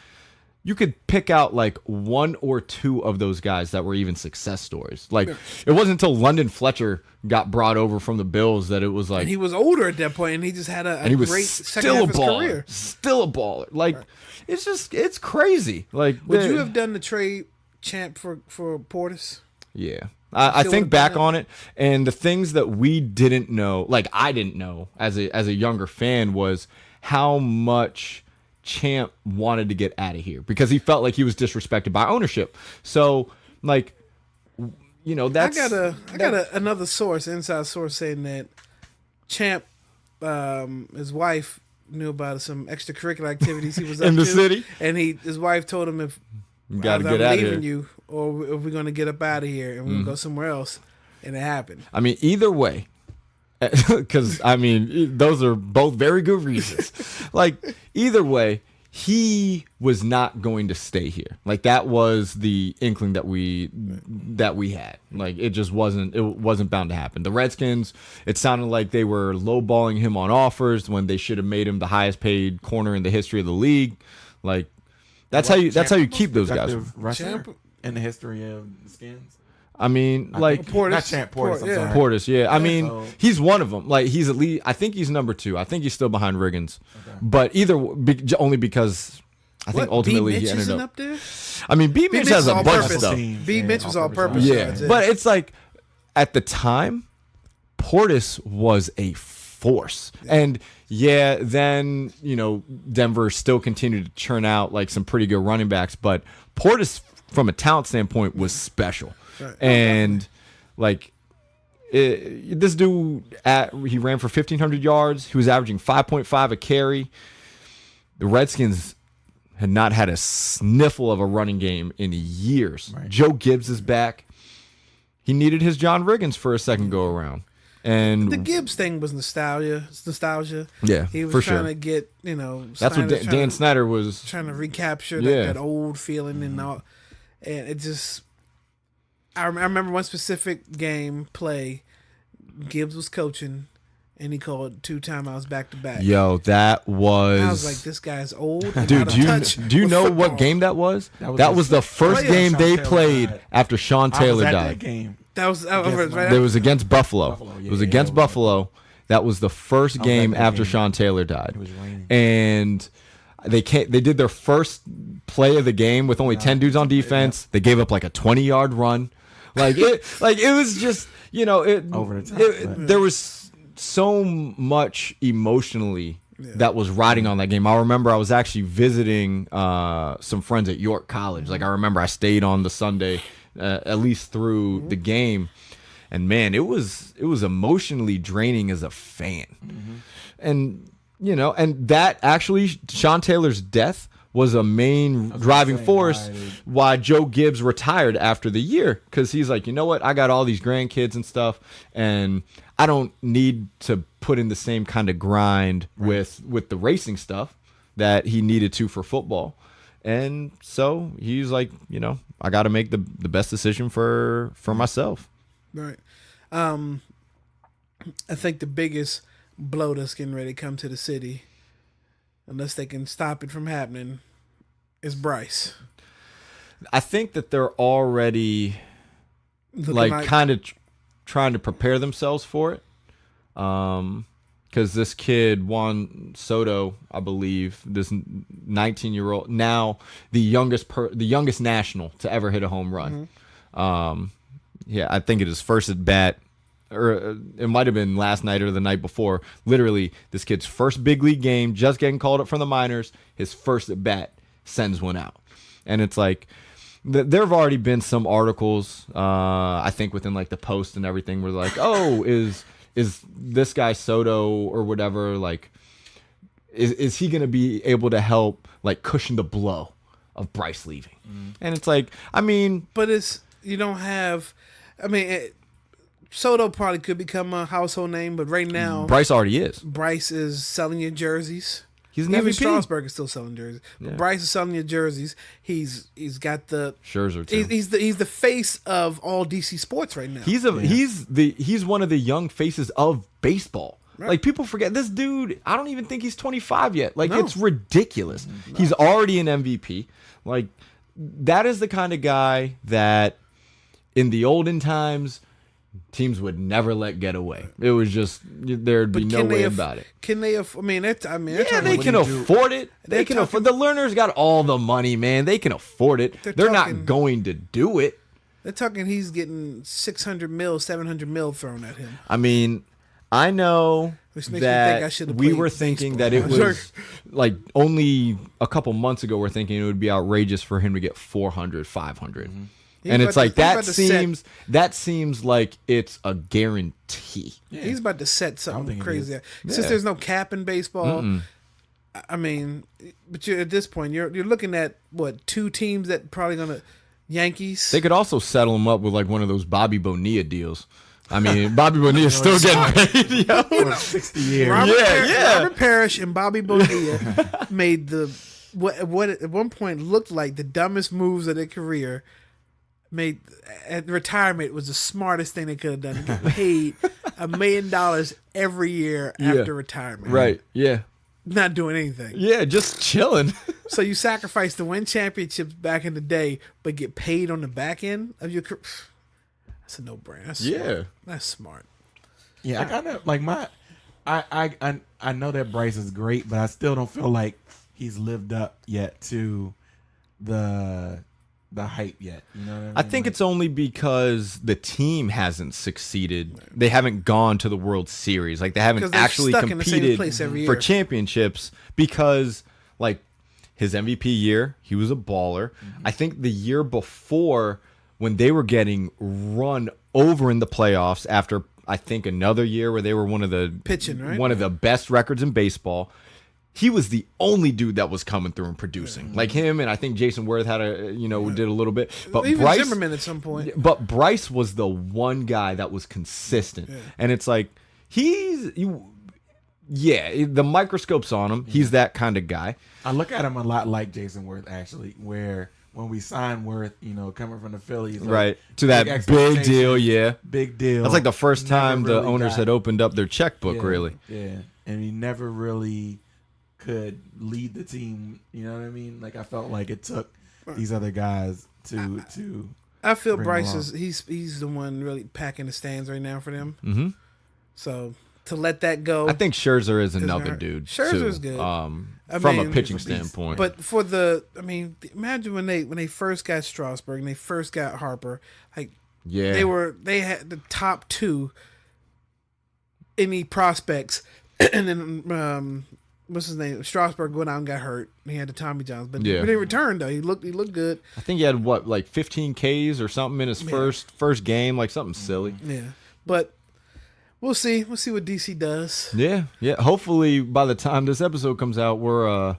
B: You could pick out like one or two of those guys that were even success stories. Like it wasn't until London Fletcher got brought over from the Bills that it was like,
A: and he was older at that point, and he just had a great second half of his career.
B: Still a baller. Like it's crazy. Like
A: would you have done the trade Champ for Portis?
B: Yeah. I think back on it, and the things that we didn't know, like I didn't know as a younger fan, was how much Champ wanted to get out of here because he felt like he was disrespected by ownership. So, like, that's
A: I got another inside source, saying that Champ, his wife knew about some extracurricular activities he was up
B: in the
A: to,
B: city,
A: and his wife told him if
B: you got to get out of here,
A: you, or if we're going to get up out of here and we're going to go somewhere else, and it happened.
B: I mean, either way. Because, those are both very good reasons. Like, either way, he was not going to stay here. Like, that was the inkling that we had. Like, it wasn't bound to happen. The Redskins, it sounded like they were lowballing him on offers when they should have made him the highest paid corner in the history of the league. Like, that's how you keep those guys.
C: In the history of the Skins.
A: Portis.
C: Not Champ, Portis. I'm sorry.
B: Portis, yeah. He's one of them. Like, he's at least, I think he's number 2. I think he's still behind Riggins. Okay. But only because I think ultimately he ended up
A: there.
B: B. Mitch has a bunch of stuff.
A: B. Mitch was all purpose.
B: Yeah. But it's like, at the time, Portis was a force. Yeah. And then, Denver still continued to churn out like some pretty good running backs. But Portis, from a talent standpoint, was special. Right. And this dude, he ran for 1,500 yards. He was averaging 5.5 a carry. The Redskins had not had a sniffle of a running game in years. Right. Joe Gibbs is back. He needed his John Riggins for a second go around. And
A: the Gibbs thing was nostalgia. It's nostalgia.
B: Yeah,
A: he was
B: for
A: trying
B: sure.
A: to get,
B: that's what Dan Snyder was
A: trying to recapture that old feeling and all. And it just, I remember one specific game play. Gibbs was coaching, and he called 2 timeouts back to back.
B: Yo, that was.
A: I was like, this guy's old.
B: Dude, do you know what game that was? That was the first game they played after Sean Taylor died.
C: That game.
A: That was
B: right. It was against Buffalo.
C: Yeah,
B: it was against Buffalo. That was the first game after Sean Taylor died. It was raining. And they did their first play of the game with only 10 dudes on defense. They gave up like a 20-yard run. It was just,
C: over the top.
B: There was so much emotionally that was riding on that game. I remember I was actually visiting some friends at York College. Like, I remember I stayed on the Sunday at least through the game, and man, it was emotionally draining as a fan. And and that actually, Sean Taylor's death was a main driving force why Joe Gibbs retired after the year, because he's like, you know what, I got all these grandkids and stuff, and I don't need to put in the same kind of grind with the racing stuff that he needed to for football. And so he's like, I got to make the best decision for myself.
A: Right. I think the biggest blow that's getting ready to come to the city, unless they can stop it from happening, is Bryce.
B: I think that they're already kind of trying to prepare themselves for it. Because this kid, Juan Soto, I believe, this 19-year-old, now the youngest national to ever hit a home run. I think it is first at bat or it might have been last night or the night before. Literally, this kid's first big league game, just getting called up from the minors. His first at bat, sends one out, and it's like there have already been some articles, I think within like the Post and everything, where like, oh, is this guy Soto or whatever, like, is he going to be able to help like cushion the blow of Bryce leaving? And it's like, I mean,
A: but you don't have. I mean, Soto probably could become a household name, but right now
B: Bryce already is.
A: Bryce is selling your jerseys.
B: He's an
A: Even
B: MVP.
A: Strasburg is still selling jerseys.
B: Yeah.
A: But Bryce is selling your jerseys. He's got the
B: Scherzer too.
A: he's the face of all DC sports right now.
B: He's one of the young faces of baseball.
A: Right.
B: Like, people forget this dude. I don't even think he's 25 yet. Like,
A: No.
B: it's ridiculous. No. He's already an MVP. Like, that is the kind of guy that in the olden times teams would never let get away. It was just, there'd be no way about it.
A: Can they? I mean,
B: Yeah, they can afford it. They can afford. The Lerners got all the money, man. They can afford it. They're not going to do it.
A: They're talking. He's getting 600 mil, 700 mil thrown at him.
B: I mean, I know
A: Which makes me
B: that
A: think I should have
B: we
A: played
B: were thinking
A: baseball.
B: that it was like only a couple months ago we're thinking it would be outrageous for him to get 400, 500. And it's like that seems like it's a guarantee.
A: Yeah. He's about to set something crazy. Since
B: Yeah.
A: there's no cap in baseball, I mean, but at this point you're looking at what, two teams that probably gonna Yankees.
B: They could also settle him up with like one of those Bobby Bonilla deals. I mean, Bobby Bonilla's still getting paid. Yo.
C: 60 years.
A: Robert Parrish and Bobby Bonilla made what at one point looked like the dumbest moves of their career. Made at retirement was the smartest thing they could have done. Get paid $1 million every year after retirement.
B: Right. Yeah.
A: Not doing anything.
B: Yeah, just chilling.
A: So you sacrifice to win championships back in the day, but get paid on the back end of your career. That's a no-brainer. That's smart. That's smart.
C: Yeah, I kind of like I know that Bryce is great, but I still don't feel like he's lived up yet to the hype yet. You know what I mean?
B: I think it's only because the team hasn't succeeded. They haven't gone to the World Series. Like, they haven't actually competed for championships because, like, his MVP year, he was a baller. I think the year before, when they were getting run over in the playoffs after, I think, another year where they were one of the best records in baseball, he was the only dude that was coming through and producing. Like him, and I think Jason Worth had did a little bit. But
A: even
B: Bryce,
A: Zimmerman at some point.
B: But Bryce was the one guy that was consistent. Yeah. And it's like, the microscope's on him. He's that kind of guy.
C: I look at him a lot like Jason Worth, actually, where when we signed Worth, coming from the Phillies. Like,
B: right. To that big deal, yeah.
C: Big deal.
B: That's like the first time the owners had opened up their checkbook, really.
C: Yeah. And he never really could lead the team, you know what I mean? Like, I felt like it took these other guys to
A: I feel Bryce is he's the one really packing the stands right now for them. Mm-hmm. So to let that go,
B: I think Scherzer is another dude.
A: Scherzer's good
B: from a pitching standpoint.
A: But imagine when they first got Strasburg and they first got Harper, like they had the top two any prospects, and then what's his name? Strasburg went out and got hurt. He had the Tommy Johns, but when he returned though, he looked good.
B: I think he had 15 Ks or something in his first game, like something silly.
A: Yeah, but we'll see. We'll see what DC does.
B: Yeah. Hopefully, by the time this episode comes out, we're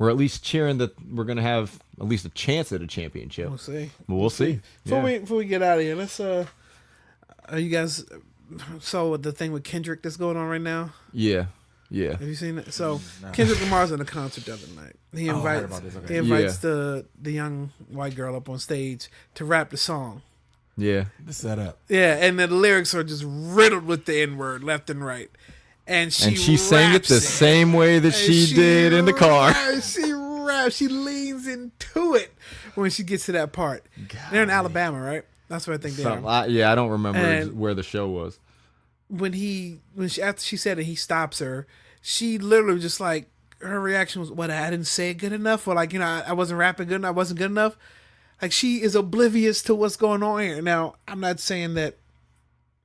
B: at least cheering that we're gonna have at least a chance at a championship.
A: We'll see.
B: We'll see.
A: Before we get out of here, let's are you guys saw the thing with Kendrick that's going on right now?
B: Yeah.
A: Have you seen it? So Kendrick Lamar's in a concert the other night. He invites the young white girl up on stage to rap the song.
B: Yeah.
C: The setup.
A: Yeah, and the lyrics are just riddled with the N-word left and right. And she
B: sang it the same way that she did in the car.
A: She raps. She leans into it when she gets to that part. God. They're in Alabama, right? That's what I think they are.
B: I don't remember where the show was.
A: After she said it, he stops her. She literally was just like, her reaction was, "What? I didn't say it good enough," or like, I wasn't rapping good enough. I wasn't good enough. Like, she is oblivious to what's going on here. Now, I'm not saying that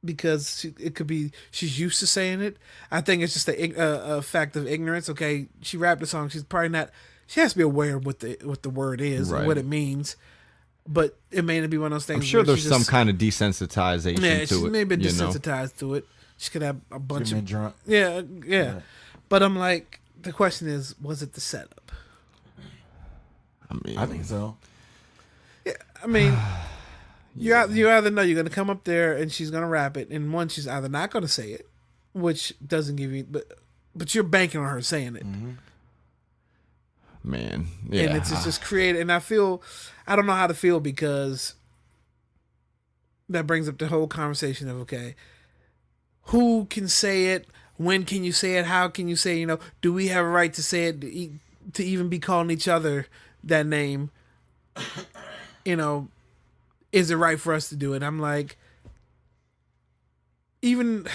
A: because it could be she's used to saying it. I think it's just a fact of ignorance. Okay, she rapped a song. She's probably not. She has to be aware of what the word is and what it means. But it may not be one of those things.
B: I'm sure
A: where
B: there's some kind of desensitization to it.
A: She's maybe
B: you
A: desensitized to it. She could have a bunch of
C: drunk.
A: Yeah. But I'm like, the question is, was it the setup?
C: I think so.
A: Yeah, I mean, you either know you're gonna come up there and she's gonna rap it, and one, she's either not gonna say it, which doesn't give you, but you're banking on her saying it.
C: Mm-hmm.
B: Man, yeah.
A: And it's just created, and I don't know how to feel, because that brings up the whole conversation of, okay, who can say it? When can you say it? How can you say, do we have a right to say it, to even be calling each other that name? Is it right for us to do it? I'm like, even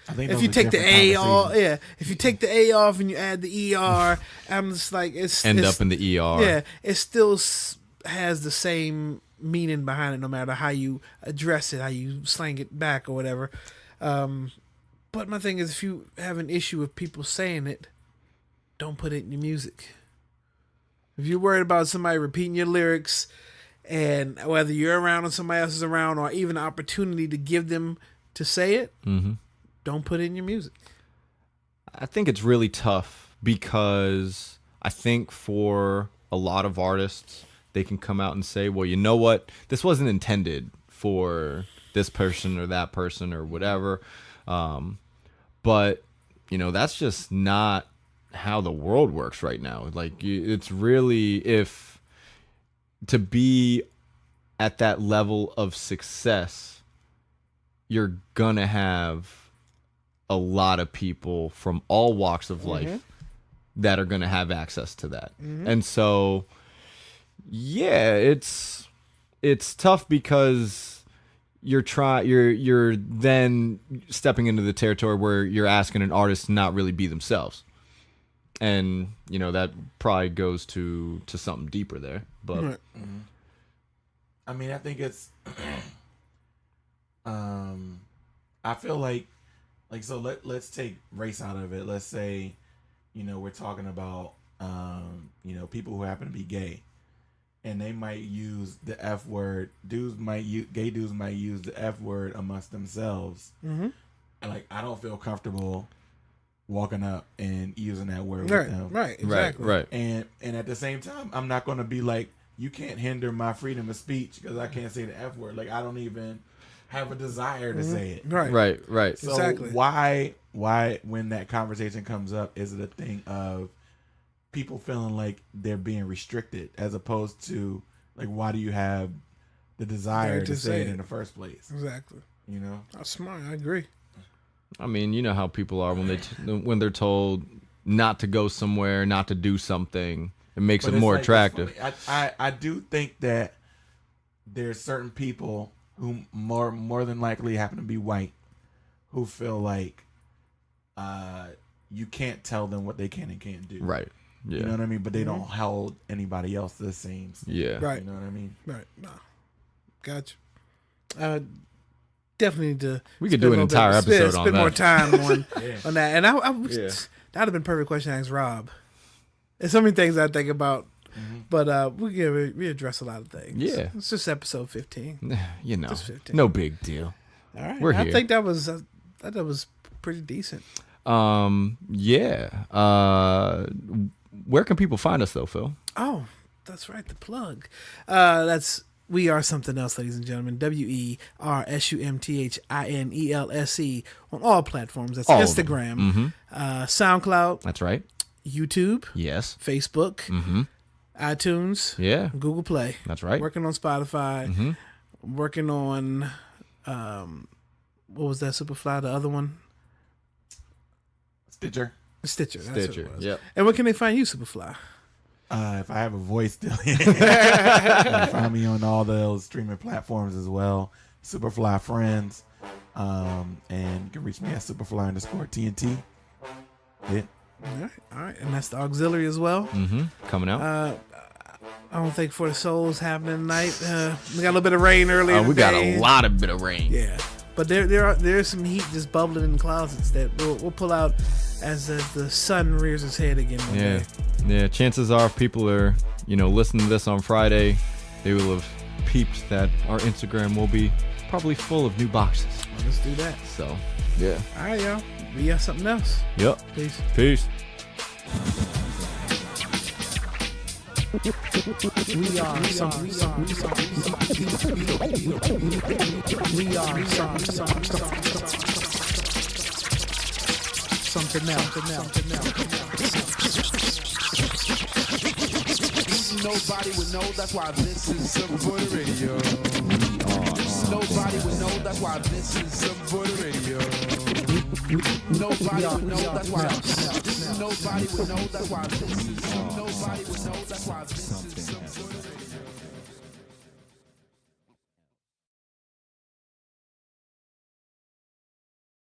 A: if you take the A off, if you take the A off and you add the ER, I'm just like, it's
B: up in the ER.
A: Yeah, it still has the same meaning behind it, no matter how you address it, how you slang it back or whatever. But my thing is, if you have an issue with people saying it, don't put it in your music. If you're worried about somebody repeating your lyrics, and whether you're around or somebody else is around, or even an opportunity to give them to say it, don't put it in your music.
B: I think it's really tough, because I think for a lot of artists, they can come out and say, well, you know what? This wasn't intended for this person or that person or whatever. But, that's just not how the world works right now. Like, it's really, if to be at that level of success, you're gonna have a lot of people from all walks of life that are gonna have access to that. And so, yeah, it's tough, because you're then stepping into the territory where you're asking an artist to not really be themselves, and that probably goes to something deeper there. But
C: I mean, I think it's I feel like so let's take race out of it. Let's say we're talking about people who happen to be gay, and they might use the F word. Gay dudes might use the F word amongst themselves. And I don't feel comfortable walking up and using that word with them.
A: Right, exactly.
B: Right.
C: And at the same time, I'm not going to be like, you can't hinder my freedom of speech because I can't say the F word. Like, I don't even have a desire to say it.
B: Right.
C: So
A: exactly.
C: why when that conversation comes up, is it a thing of people feeling like they're being restricted, as opposed to, like, why do you have the desire to say it in the first place?
A: Exactly. That's smart. I agree.
B: I mean, you know how people are when they're told not to go somewhere, not to do something. It makes it more attractive.
C: I do think that there's certain people who more than likely happen to be white, who feel like you can't tell them what they can and can't do.
B: Right. Yeah.
C: You know what I mean? But they don't hold anybody else the same.
B: Yeah.
A: Right.
C: You know what I mean?
A: Right. No. Gotcha. Definitely need to.
B: We could do an entire episode on that.
A: Spend more time on that. And that'd have been a perfect question to ask Rob. There's so many things I think about, but we address a lot of things.
B: Yeah.
A: It's just episode 15. Just 15.
B: No big deal.
A: All right.
B: We're here.
A: I think that was pretty decent.
B: Yeah. Where can people find us though, Phil?
A: Oh, that's right. The plug. That's We Are Something Else, ladies and gentlemen. WeRsumthinelse on all platforms. That's
B: all
A: Instagram, SoundCloud.
B: That's right.
A: YouTube.
B: Yes.
A: Facebook. iTunes.
B: Yeah.
A: Google Play.
B: That's right.
A: Working on Spotify. Working on what was that, Superfly? The other one?
C: Stitcher.
A: That's what it was.
B: Yep.
A: And where can they find you, Superfly?
C: If I have a voice still, you can find me on all those streaming platforms as well. Superfly Friends, and you can reach me at Superfly_TNT. Yeah.
A: All right, and that's the auxiliary as well.
B: Coming out.
A: I don't think For the Soul's happening tonight. We got a little bit of rain earlier.
B: We got a lot of bit of rain.
A: Yeah. But there's some heat just bubbling in the closets that we'll pull out as the sun rears its head again one day.
B: Yeah. Chances are, if people are listening to this on Friday, they will have peeped that our Instagram will be probably full of new boxes.
A: Well, let's do that.
B: So, yeah.
A: All right, y'all. We got something else.
B: Yep.
A: Peace.
E: We are something
F: Nobody would know, that's why this is something for the radio. Nobody would know, that's why this is something for the radio. Nobody would know, that's why. Nobody would know, that's why this is. Nobody would know, that's why this is.